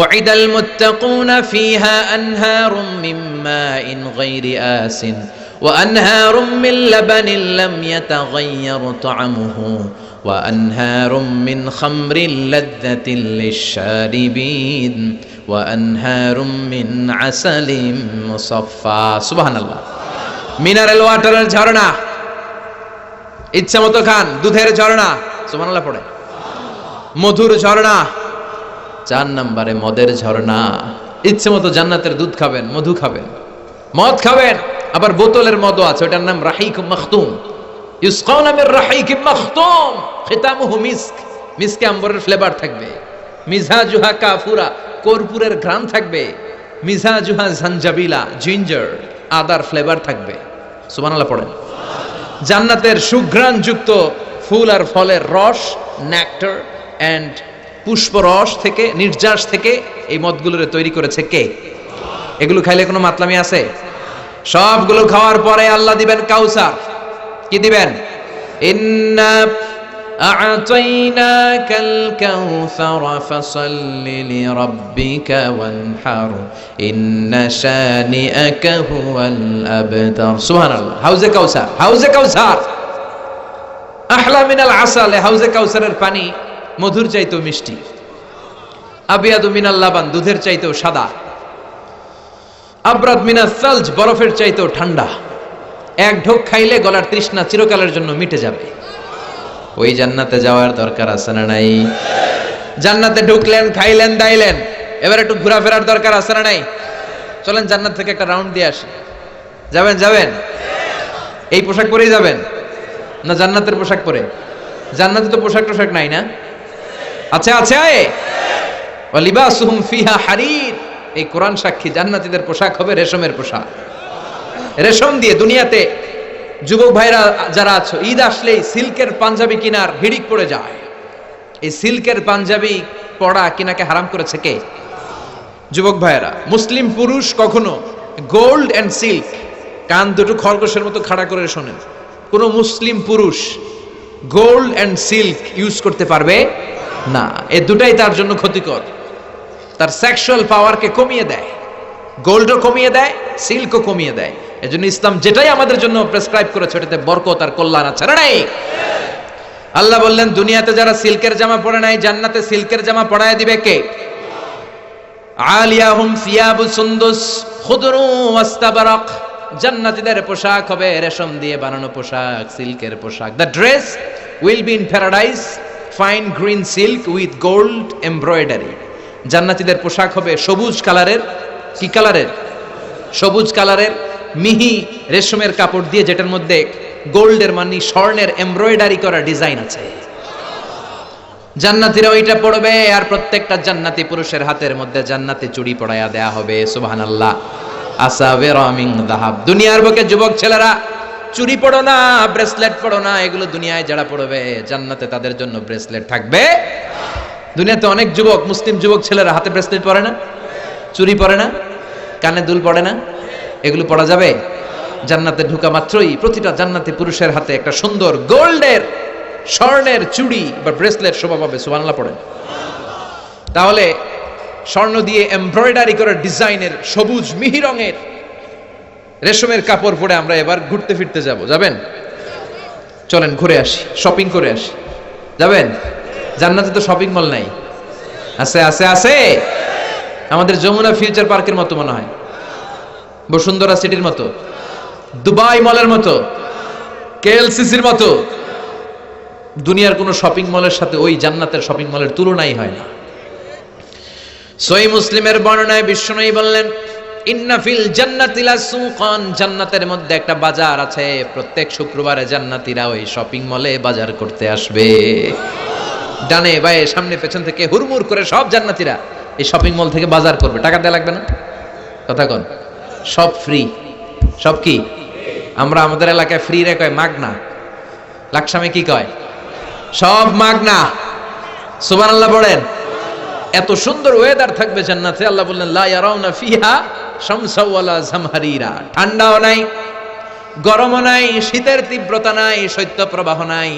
وعد المتقون فيها أنهار من ماء غير آسن وأنهار من لبن لم يتغير طعمه وأنهار من خمر لذة للشاربين وأنهار من عسل مصفى سبحان الله মিনারেল ওয়াটারের ঝর্ণা, ইচ্ছা মতো খান। দুধের ঝর্ণা, সুবহানাল্লাহ পড়ে। মধুর ঝর্ণা। 4 নম্বরে মদের ঝর্ণা। ইচ্ছে মতো জান্নাতের দুধ খাবেন, মধু খাবেন, মদ খাবেন। আবার বোতলের মদও আছে, ওটার নাম রাহিকুম মাখতুম। ইউসকাউনা মির রাহিকিম মাখতুম খিতামুহু মিস্ক। মিস্কে আম্বরের ফ্লেভার থাকবে। মিজাজুহা কাফুরা, কর্পূরের ঘ্রাণ থাকবে। মিজাজুহা জানজাবিলা, জিঞ্জার, আদার ফ্লেভার থাকবে। সুবহানাল্লাহ পড়েন। জান্নাতের সুঘ্রাণযুক্ত ফুল আর ফলের রস, নেকটার এন্ড পুষ্পরস থেকে, নির্যাস থেকে এই মদগুলোরে তৈরি করেছে কে? এগুলো খাইলে কোনো মাতলামি আছে? সবগুলো খাওয়ার পরে আল্লাহ দিবেন কাউসার। কি দিবেন? ইন্না আ'তাইনাকাল কাউসার ফাসাল্লি লিরাব্বিকা ওয়ানহার ইন্না শানিআকা হুয়াল আবতার। সুবহানাল্লাহ। হাউজে কাউসার, হাউজে কাউসার আহলা মিনাল আসাল। হাউজে কাউসারের পানি মধুর চাইতেও মিষ্টি। আবিয়াদু মিনাল লাবান, দুধের চাইতেও সাদা। আবরাদ মিনাস সালজ, বরফের চাইতেও ঠান্ডা। এক ঢোক খাইলে গলার তৃষ্ণা চিরকালের জন্য মিটে যাবে। ওই জান্নাতে যাওয়ার দরকার আছে না নাই? জান্নাতে ঢুকলেন, খাইলেন, দাইলেন, এবার একটু ঘোরাফেরার দরকার আছে না নাই? চলেন জান্নাত থেকে একটা রাউন্ড দিয়ে আসি। যাবেন? যাবেন? এই পোশাক পরেই যাবেন না জান্নাতের পোশাক পরে? জান্নাতে তো পোশাক টোশাক নাই না? আছে, আছে। ওয়া লিবাসুহুম ফিহা হারির। এই কোরআন সাক্ষী, জান্নাতীদের পোশাক হবে রেশমের পোশাক। রেশম দিয়ে। দুনিয়াতে যুবক ভাইরা যারা আছো, ঈদ আসলেই সিল্কের পাঞ্জাবি কিনার হিড়িক পড়ে যায়। এই সিল্কের পাঞ্জাবি পরা কিনাকে হারাম করেছে কে? যুবক ভাইরা। মুসলিম পুরুষ কখনো গোল্ড এন্ড সিল্ক, কান দুটো খরগোশের মতো খাড়া করে শোনেন, কোন মুসলিম পুরুষ গোল্ড এন্ড সিল্ক ইউজ করতে পারবে না। এই দুটাই তার জন্য ক্ষতিকর। তার সেক্সুয়াল পাওয়ারকে কমিয়ে দেয়। গোল্ডও কমিয়ে দেয়, সিল্কও কমিয়ে দেয়। এজন্য ইসলাম যেটাই আমাদের জন্য প্রেসক্রাইব করেছে ওটাতে বরকত আর কল্যাণ আছে না নাই? আল্লাহ বললেন দুনিয়াতে যারা সিল্কের জামা পরে নাই, জান্নাতে সিল্কের জামা পরায় দিবে কে? আলিয়াহুম সিয়াবু সুন্দুস খুদরু ওয়াস্তাবরাক। জান্নাতীদের পোশাক হবে রেশম দিয়ে বানানো পোশাক, সিল্কের পোশাক। The dress will be in paradise fine green silk with gold embroidery. জান্নাতীদের পোশাক হবে সবুজ কালারের। কি কালারের? সবুজ কালারের মিহি রেশমের কাপড় দিয়ে, যেটার মধ্যে গোল্ডের মানে স্বর্ণের এমব্রয়ডারি করা ডিজাইন আছে। জান্নাতীরা ওইটা পড়বে, আর প্রত্যেকটা জান্নাতি পুরুষের হাতের মধ্যে জান্নাতি চুড়ি পড়াইয়া দেয়া হবে। সুবহানাল্লাহ। আসাবিরা মিন যাহাব। দুনিয়ার বুকে যুবক ছেলেরা চুড়ি পড়ো না, ব্রেসলেট পড়ো না, এগুলো দুনিয়ায় যারা পড়বে জান্নাতে তাদের জন্য ব্রেসলেট থাকবে। দুনিয়াতে অনেক যুবক, মুসলিম যুবক ছেলেরা হাতে ব্রেসলেট পরে না, চুড়ি পরে না, কানে দুল পড়ে না, এগুলো পড়া যাবে? জান্নাতে ঢোকা মাত্রই প্রতিটা জান্নাতি পুরুষের হাতে একটা সুন্দর গোল্ডের, স্বর্ণের চুড়ি বা ব্রেসলেট শোভা পাবে। সুবহানাল্লাহ পড়েন। তাহলে স্বর্ণ দিয়ে এমব্রয়ডারি করা ডিজাইনের সবুজ মিহি রঙের রেশমের কাপড় পরে আমরা এবার ঘুরতে ফিরতে যাব। যাবেন? চলেন ঘুরে আসি, শপিং করে আসি। যাবেন? জান্নাতে তো শপিং মল নাই। আছে আছে আছে। আমাদের যমুনা ফিউচার পার্কের মতো মনে হয়, বসুন্ধরা সিটির মতো, দুবাই মলের মতো, কেএলসিসির মতো। দুনিয়ার কোন শপিং মলের সাথে ওই জান্নাতের শপিং মলের তুলনাই হয় না। সহিহ মুসলিমের বর্ণনায় বিশ্বনবী বললেন, ইন্না ফিল জান্নাতি লাসুকান, জান্নাতের মধ্যে একটা বাজার আছে। প্রত্যেক শুক্রবারে জান্নাতীরা ওই শপিং মলে বাজার করতে আসবে। ডানে বায়ে সামনে পেছন থেকে হুড়মুড় করে সব জান্নাতীরা এই শপিং মল থেকে বাজার করবে। টাকা দেয়া লাগবে না। কথা কোন? সব ফ্রি। সব কি? আমরা আমাদের এলাকায় ফ্রি রে কয় মাগনা, লাকসামে কি কয়? সব মাগনা। সুবহানাল্লাহ পড়েন। এত সুন্দর ওয়েদার থাকবে জান্নাতে। আল্লাহ বললেন লা ইয়ারাউনা ফিহা শামসা ওয়ালা জামহারিরা। ঠান্ডাও নাই, গরমও নাই, শীতের তীব্রতা নাই, শৈত্য প্রবাহ নাই,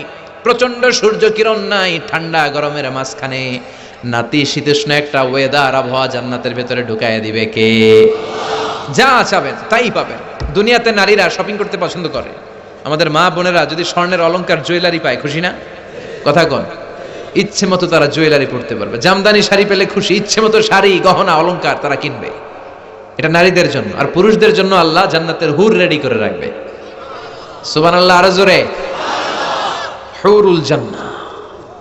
প্রচন্ড সূর্য কিরণ নাই, ঠান্ডা গরমের মাঝখানে নাতিশীতোষ্ণ একটা ওয়েদার, আবহাওয়া জান্নাতের ভেতরে ঢুকায় দিবে কে? যা চাবেন তাই পাবেন। দুনিয়াতে নারীরা শপিং করতে পছন্দ করে। আমাদের মা বোনেরা যদি স্বর্ণের অলংকার জুয়েলারি পায় খুশি না? কথা কোন? ইচ্ছে মতো তারা জুয়েলারি পড়তে পারবে। জামদানি শাড়ি পেলে খুশি, ইচ্ছে মতো শাড়ি গহনা অলংকার তারা কিনবে। এটা নারীদের জন্য। আর পুরুষদের জন্য আল্লাহ জান্নাতের হুর রেডি করে রাখবে। সুবহানাল্লাহ। আরো জোরে। হুরুল জান্নাহ।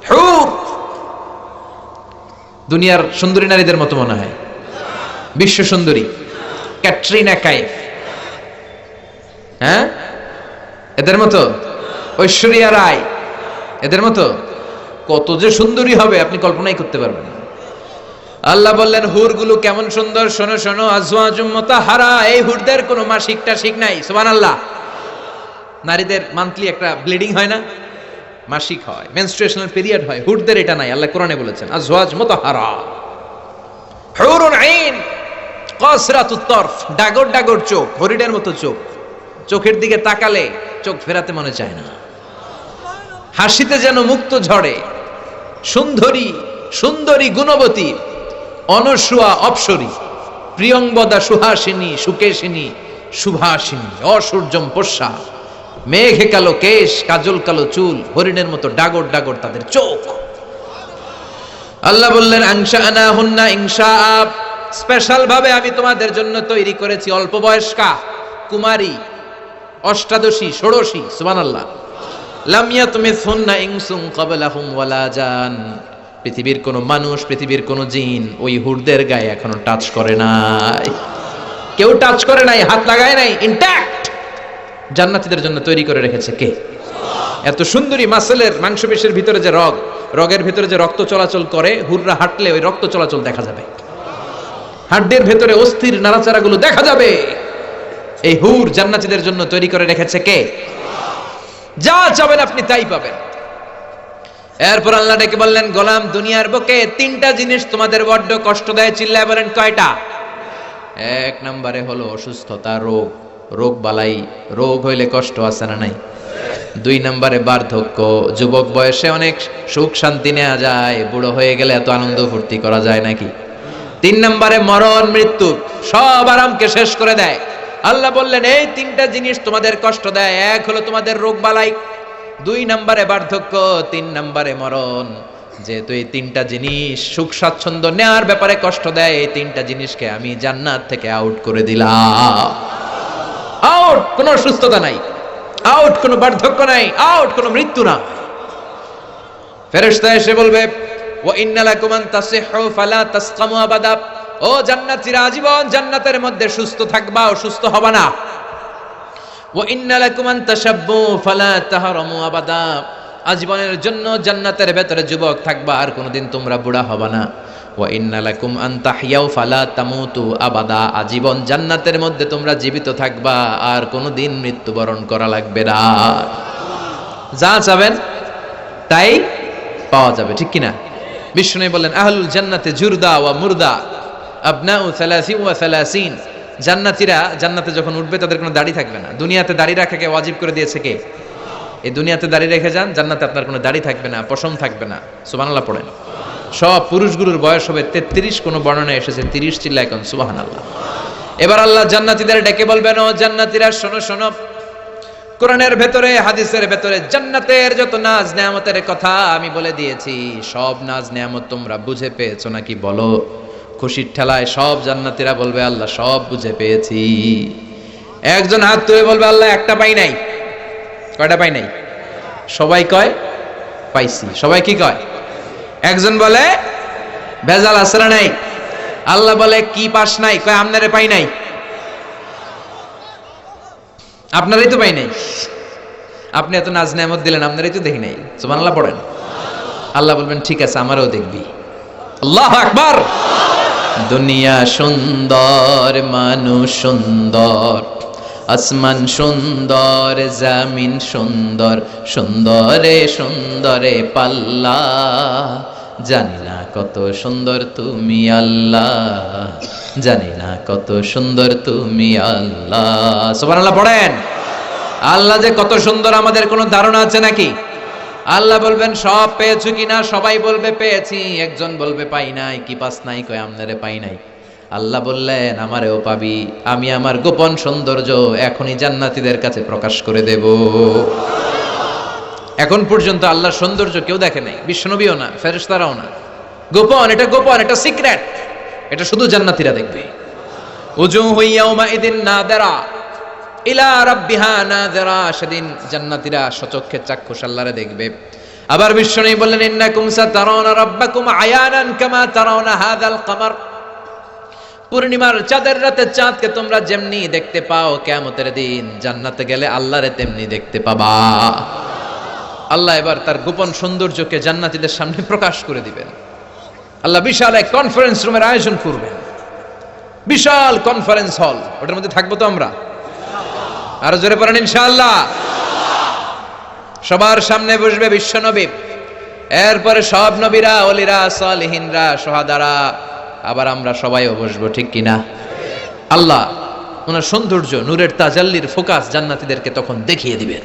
হুর দুনিয়ার সুন্দরী নারীদের মতো মনে হয়? বিশ্ব সুন্দরী ক্যাটরিনা কাইফ, হ্যাঁ, এদের মতো? ঐশ্বরিয়া রায়, এদের মতো? কত যে সুন্দরী হবে আপনি কল্পনাই করতে পারবেন না। আল্লাহ বললেন হুরগুলো কেমন সুন্দর, শোনো শোনো। আজওয়াজুম মুতাহহারা, এই হুরদের কোনো মাসিক টাসিক নাই। সুবহানাল্লাহ। নারীদের মান্থলি একটা ব্লিডিং হয় না, মাসিক হয়, মেনস্ট্রুয়েশনাল পিরিয়ড হয়। হুরদের এটা নাই। আল্লাহ কোরআনে বলেছেন আজওয়াজ মুতাহহারা। হুরুন আইন কাসরাতুত তরফ, ডাগর ডাগর চোখ, হরিণের মতো চোখ, চোখের দিকে তাকালে চোখ ফেরাতে মনে চায় না। হাসিতে যেন মুক্ত ঝরে। সুন্দরী সুন্দরী গুণবতী, অনসুয়া অপসরী, প্রিয়ংবদা সুহাসিনী, সুকেশিনী সুভাসিনী, অসূর্যম পোষ্যা, মেঘে কালো কেশ, কাজল কালো চুল, হরিণের মতো ডাগর ডাগর তাদের চোখ। আল্লাহ বললেন আনশাআনা হুন্না ইনশাআ, স্পেশাল ভাবে আমি তোমাদের জন্য তৈরি করেছি অল্প বয়স্কা, কুমারী, অষ্টাদশী, ষোড়শী। সুবহানাল্লাহ। লাম ইয়াতমিসহুন্না ইনসুন ক্বাবলাহুম ওয়ালা জান, পৃথিবীর কোন মানুষ, পৃথিবীর কোন জিন ওই হুরদের গায়ে এখনো টাচ করে নাই। কেউ টাচ করে নাই, হাত লাগায় নাই, ইনট্যাক্ট জান্নাতীদের জন্য তৈরি করে রেখেছে কে? এত সুন্দরী মাসলের, মাংসপেশির ভিতরে যে রগ, রগের ভিতরে যে রক্ত চলাচল করে, হুররা হাঁটলে ওই রক্ত চলাচল দেখা যাবে। হাড়ের ভেতরে অস্থির নাড়াচাড়াগুলো দেখা যাবে। এই হুর জান্নাতীদের জন্য তৈরি করে রেখেছে কে? যা চাবেন আপনি তাই পাবেন। এরপর আল্লাহ ডেকে বললেন গোলাম, দুনিয়ার বুকে তিনটা জিনিস তোমাদের বড্ড কষ্ট দেয়। চিল্লায় বলেন কয়টা? এক নম্বরে হলো অসুস্থতা, রোগ, রোগ বালাই। রোগ হইলে কষ্ট আছে না নাই? দুই নম্বরে বার্ধক্য, যুবক বয়সে অনেক সুখ শান্তি নেওয়া যায়, বুড়ো হয়ে গেলে এত আনন্দ ফুর্তি করা যায় নাকি? তিন নম্বরে মরণ, মৃত্যু, সব আরামকে শেষ করে দেয়। আল্লাহ বললেন এই তিনটা জিনিস তোমাদের কষ্ট দেয়। এক হলো তোমাদের রোগ বালাই, দুই নম্বরে বার্ধক্য, তিন নম্বরে মরণ। যেহেতু এই তিনটা জিনিস সুখ স্বাচ্ছন্দ্য নেওয়ার ব্যাপারে কষ্ট দেয়, এই তিনটা জিনিসকে আমি জান্নাত থেকে আউট করে দিলাম। আউট, কোনো অসুস্থতা নাই, আউট কোনো বার্ধক্য নাই, আউট কোনো মৃত্যু না। ফেরেশতা এসে বলবে ওয়া ইন্না লাকুম আন তাসিহু ফালা তাসকামু আবাদা, ও জান্নাতীরা আজীবন জান্নাতের মধ্যে সুস্থ থাকবা, অসুস্থ হবে না। ওয়া ইন্না লাকুম আন তাশাব্বু ফালা তাহরামু আবাদা, আজীবনের জন্য জান্নাতের ভেতরে যুবক থাকবা, আর কোনোদিন তোমরা বুড়া হবা না। ওয়া ইন্না লাকুম আন তাহইয়াউ ফালা তামুতু আবাদা, আজীবন জান্নাতের মধ্যে তোমরা জীবিত থাকবা, আর কোনোদিন মৃত্যুবরণ করা লাগবে না। যা চাবেন তাই পাওয়া যাবে, ঠিক কিনা? বিষ্ণু বললেন আহলুল জান্নাতে জুরদা ওয়া মুরদা আবনাউ 30 ওয়া 30। জান্নাতীরা জান্নাতে যখন উঠবে তাদের কোনো দাড়ি থাকবে না। দুনিয়াতে দাড়ি রাখাকে ওয়াজিব করে দিয়েছে কে? এই দুনিয়াতে দাড়ি রেখে যান, জান্নাতে আপনার কোনো দাড়ি থাকবে না, পশম থাকবে না। সুবহানাল্লাহ পড়েন। সব পুরুষগুলোর বয়স হবে 33, কোন বর্ণনায় এসেছে 30। চিল্লায় কোন সুবহানাল্লাহ। এবার আল্লাহ জান্নাতীদের ডেকে বলবেন, ও জান্নাতীরা শোনো শোনো, কোরআনের ভেতরে হাদিসের ভেতরে জান্নাতের যত নাজ নেয়ামতের কথা আমি বলে দিয়েছি, সব নাজ নেয়ামত তোমরা বুঝে পেয়েছো নাকি বলো? খুশির ঠেলায় সব জান্নাতীরা বলবে আল্লাহ সব বুঝে পেয়েছি। একজন হাত তুলে বলবে আল্লাহ একটা পাই নাই। কয়টা পাই নাই? সবাই কয় পাইছি। সবাই কি কয়? একজন বলে ভেজাল আসরা নাই। আল্লাহ বলে কি পাস নাই? কয় আপনারে পাই নাই। আপনারই তো পাই নাই। আপনি এত নাজ নেয়ামত দিলেন, আপনারই তো দেখি নাই। সুবহানাল্লাহ পড়েন। আল্লাহ বলবেন ঠিক আছে, আমারও দেখবি। আল্লাহু আকবার। দুনিয়া সুন্দর, মানুষ সুন্দর, আসমান সুন্দর, জামিন সুন্দর, সুন্দরে সুন্দরে পাল্লা, জানি না কত সুন্দর তুমি আল্লাহ, জানি না কত সুন্দর তুমি আল্লাহ। সুবহানাল্লাহ পড়েন। আল্লাহ যে কত সুন্দর আমাদের কোনো ধারণা আছে নাকি? আল্লাহ বলবেন সব পেয়েছো কিনা? সবাই বলবে পেয়েছি। একজন বলবে পাই নাই। কি পাস নাই? কয় আমনারে পাই নাই। আল্লাহ বললেন আমারেও পাবি, আমি আমার গোপন সৌন্দর্য এখনই জান্নাতীদের কাছে প্রকাশ করে দেব। এখন পর্যন্ত আল্লাহর সৌন্দর্য কেউ দেখে নাই, বিশ্বনবীও না, ফেরেশতারাও না। গোপন, এটা গোপন, এটা সিক্রেট, এটা শুধু জান্নাতীরা দেখবে। উজুহু ইয়াউমা ইদিন নাদিরা ইলা রাব্বিহা নাদিরা, সেদিন জান্নাতীরা সচক্ষে চাক্ষুষ আল্লাহরে দেখবে। আবার বিশ্বনবী বললেন ইন্নাকুম সাতারাউনা রাব্বাকুম আয়ানান কামা তারাউনা হাযাল কমার, পূর্ণিমার চাঁদের রাতে চাঁদকে তোমরা যেমনি দেখতে পাও, কিয়ামতের দিন জান্নাতে গেলে আল্লাহরে তেমনি দেখতে পাবা। আল্লাহ এবার তার গোপন সৌন্দর্যকে জান্নাতীদের সামনে প্রকাশ করে দিবেন। আল্লাহ বিশাল এক কনফারেন্স রুমের আয়োজন করবেন, বিশাল কনফারেন্স হল। ওটার মধ্যে থাকবো তো আমরা? আরো জোরে পড়েন ইনশাআল্লাহ। সবার সামনে বসবে বিশ্বনবী, এরপরে সব নবীরা, ওলিরা, সালেহিনরা, শহাদারা, আবার আমরা সবাইও বসবো, ঠিক কিনা? আল্লাহ ওনার সৌন্দর্য, নূরের তাজাল্লির ফোকাস জান্নাতীদেরকে তখন দেখিয়ে দিবেন।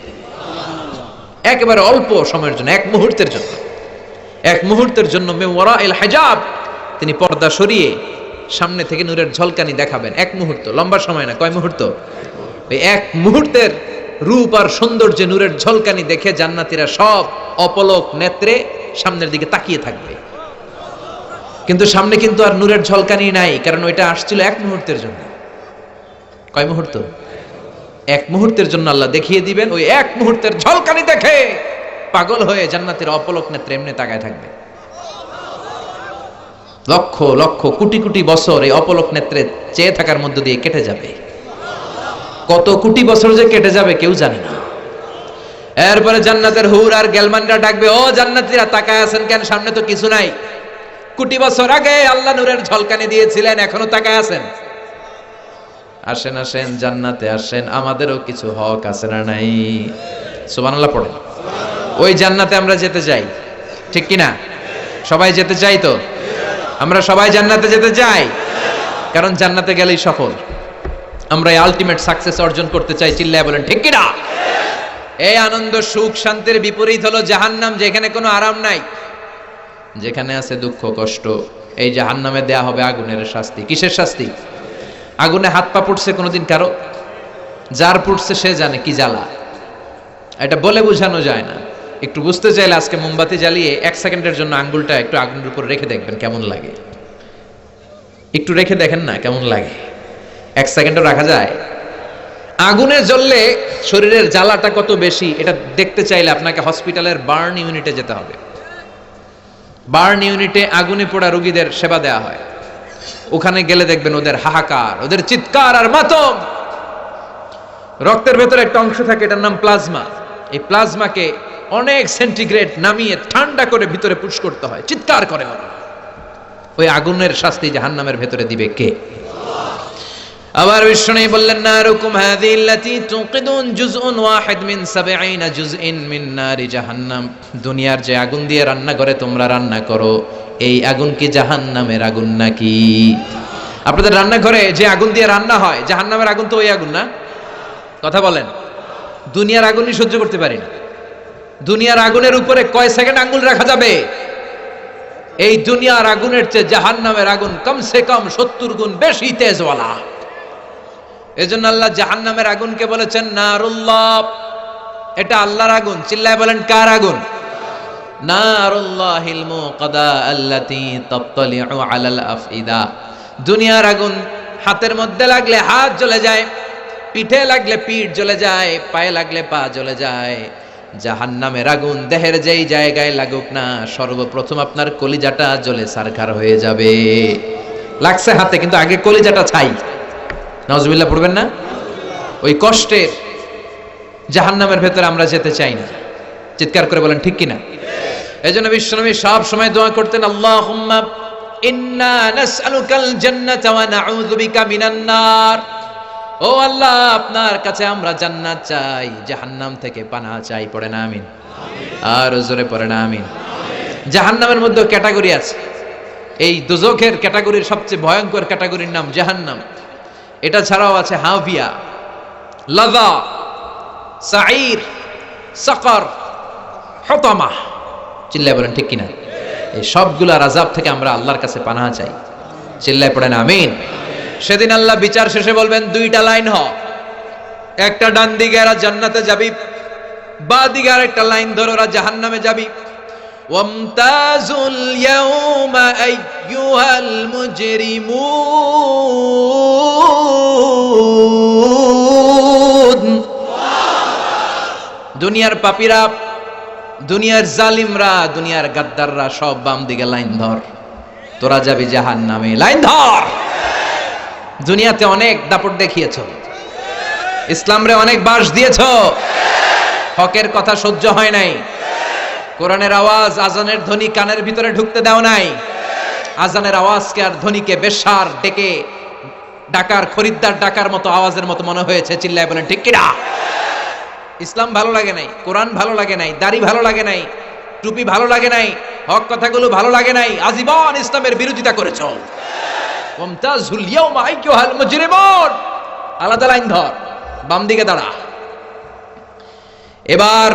একেবারে অল্প সময়ের জন্য, এক মুহূর্তের জন্য, এক মুহূর্তের জন্য মিন ওয়ারাইল হিজাব, তিনি পর্দা সরিয়ে সামনে থেকে নূরের ঝলকানি দেখাবেন। এক মুহূর্ত, লম্বা সময় না। কয় মুহূর্ত? এই এক মুহূর্তের রূপ আর সৌন্দর্যে নূরের ঝলকানি দেখে জান্নাতীরা সব অপলক নেত্রে সামনের দিকে তাকিয়ে থাকবে। কিন্তু সামনে কিন্তু আর নূরের ঝলকানি নাই, কারণ ওইটা আসছিল এক মুহূর্তের জন্য। কয় মুহূর্ত? এক মুহূর্তের জন্য আল্লাহ দেখিয়ে দিবেন। ওই এক মুহূর্তের ঝলকানি দেখে পাগল হয়ে জান্নাতের অপলক নেত্রে এমনি তাকায় থাকবে। লক্ষ লক্ষ কোটি কোটি বছর এই অপলক নেত্রে চেয়ে থাকার মধ্য দিয়ে কেটে যাবে। কত কোটি বছর যে কেটে যাবে কেউ জানে না। এরপরে জান্নাতের হুর আর গেলমানরা ডাকবে, ও জান্নাতীরা তাকায় আছেন কেন? সামনে তো কিছু নাই। কোটি বছর আগে আল্লাহ নূরের ঝলকানি দিয়েছিলেন, এখনো তাকায় আছেন? আসেন আসেন, জান্নাতে আসেন, আমাদেরও কিছু হক আছে না নাই? সুবহানাল্লাহ পড়ে। ওই জান্নাতে আমরা যেতে চাই, ঠিক কিনা? সবাই যেতে চাই তো? আমরা সবাই জান্নাতে যেতে চাই, কারণ জান্নাতে গেলেই সফল। আমরা এই আলটিমেট সাকসেস অর্জন করতে চাই। চিল্লায় বলেন ঠিক কিনা? এই আনন্দ, সুখ, শান্তির বিপরীত হলো জাহান্নাম, যেখানে কোনো আরাম নাই, যেখানে আছে দুঃখ, কষ্ট। এই জাহান্নামে দেয়া হবে আগুনের শাস্তি। কিসের শাস্তি? আগুনে হাত পা পুড়ছে কোনোদিন কারো? যার পুড়ছে সে জানে কি জ্বালা। এটা বলে বোঝানো যায় না। একটু বুঝতে চাইলে আজকে মোমবাতি জ্বালিয়ে 1 সেকেন্ডের জন্য আঙ্গুলটা একটু আগুনের উপর রেখে দেখবেন কেমন লাগে। একটু রেখে দেখেন না কেমন লাগে। 1 সেকেন্ডও রাখা যায়? আগুনে জ্বললে শরীরের জ্বালাটা কত বেশি, এটা দেখতে চাইলে আপনাকে হসপিটালের বার্ন ইউনিটে যেতে হবে। বার্ন ইউনিটে আগুনে পোড়া রোগীদের সেবা দেয়া হয়। ওখানে গেলে দেখবেন ওদের হাহাকার, ওদের চিৎকার আর মাতম। রক্তের ভেতরে একটা অংশ থাকে, এটার নাম প্লাজমা। এই প্লাজমাকে অনেক সেন্টিগ্রেড নামিয়ে ঠান্ডা করে ভিতরে পুশ করতে হয়, চিৎকার করে ওরা। ওই আগুনের শাস্তি জাহান্নামের ভেতরে দিবে কে? আবার বিষ্ণু বললেন, নারুকুম হাযিহিল্লাতী তুকিদুন জুজউন ওয়াহিদ মিন ৭০ জুজইন মিন নারি জাহান্নাম। দুনিয়ার যে আগুন দিয়ে রান্না করে তোমরা রান্না করো, এই আগুন কি জাহান্নামের আগুন নাকি? আপনাদের রান্নাঘরে যে আগুন দিয়ে রান্না হয়, জাহান্নামের আগুন তো ওই আগুন না? কথা বলেন। দুনিয়ার আগুনই সহ্য করতে পারি না। দুনিয়ার আগুনের উপরে কয় সেকেন্ড আঙ্গুল রাখা যাবে? এই দুনিয়ার আগুনের চেয়ে জাহান্নামের আগুন কমসে কম ৭০ গুণ বেশি তেজওয়ালা। এজন্য আল্লাহ জাহান্নামের আগুনকে বলেছেন নারুল্লাহ, এটা আল্লাহর আগুন। চিল্লায় বলেন, কার আগুন? নারুল্লাহিল মুকাদা আল্লাতী তাত্তালিউ আলাল আফইদা। দুনিয়ার আগুন হাতের মধ্যে লাগলে হাত জ্বলে যায়, পিঠে লাগলে পিঠ জ্বলে যায়, পায়ে লাগলে পা জ্বলে যায়। জাহান্নামের আগুন দেহের যেই জায়গায় লাগুক না, সর্বপ্রথম আপনার কলিজাটা জ্বলে সারখার হয়ে যাবে। লাগছে হাতে, কিন্তু আগে কলিজাটা ছাই। নাউজুবিল্লাহ পড়বেন না? ওই কষ্টের জাহান্নামের ভেতরে আমরা যেতে চাই না। চিৎকার করে বলেন ঠিক কিনা? এজন্য বিশ্বনবী সব সময় দোয়া করতেন, আল্লাহুম্মা ইন্না নাসআলুকাল জান্নাতা ওয়া নাউযু বিকা মিনান নার। ও আল্লাহ, আপনার কাছে আমরা জান্নাত চাই, জাহান্নাম থেকে পানাহ চাই। পড়ে না আমিন? আর জোরে পড়ে না আমিন? জাহান্নামের মধ্যে ক্যাটাগরি আছে। এই দোজখের ক্যাটাগরির সবচেয়ে ভয়ঙ্কর ক্যাটাগরির নাম জাহান্নাম। এটা ছাড়াও আছে হাভিয়া, লাযা, সাঈর, সাকার, হুতামা। চিল্লায় বলেন ঠিক কিনা? এই সবগুলার আযাব থেকে আমরা আল্লাহর কাছে পানাহ চাই। চিল্লায় পড়েন আমিন? সেদিন আল্লাহ বিচার শেষে বলবেন, দুইটা লাইন হ, একটা ডান দিকে এরা জান্নাতে যাবি, বাঁ দিকে আরেকটা লাইন ধরে ওরা জাহান্নামে যাবি। ওয়ামতাজুল ইয়াউমা আইয়ুহাল মুজরিমুন। দুনিয়ার পাপীরা, দুনিয়ার জালিমরা, দুনিয়ার গাদ্দাররা সব বাম দিকে লাইন ধর, তোরা যাবি জাহান্নামে। লাইন ধর। দুনিয়াতে অনেক দাপট দেখিয়েছ, ইসলামরে অনেক বাস দিয়েছ, হকের কথা সহ্য হয় নাই, কোরআনের আওয়াজ, আজানের ধ্বনি কানের ভিতরে ঢুকতে দাও নাই। আজানের আওয়াজকে আর ধ্বনিকে বেশ্যার ডেকে ডাকার, খরিদ্দার ডাকার মতো আওয়াজের মতো মনে হয়েছে। চিল্লায় বলেন ঠিক কিনা? ইসলাম ভালো লাগে নাই, কোরআন ভালো লাগে নাই, দাড়ি ভালো লাগে নাই, টুপি ভালো লাগে নাই, হক কথাগুলো ভালো লাগে নাই, আজীবন ইসলামের বিরোধিতা করেছ। ওয়ামতাজুল ইয়াউমা আইয়ুহাল মুজরিমুন। আলাদা লাইন ধর, বাম দিকে দাঁড়া। এবার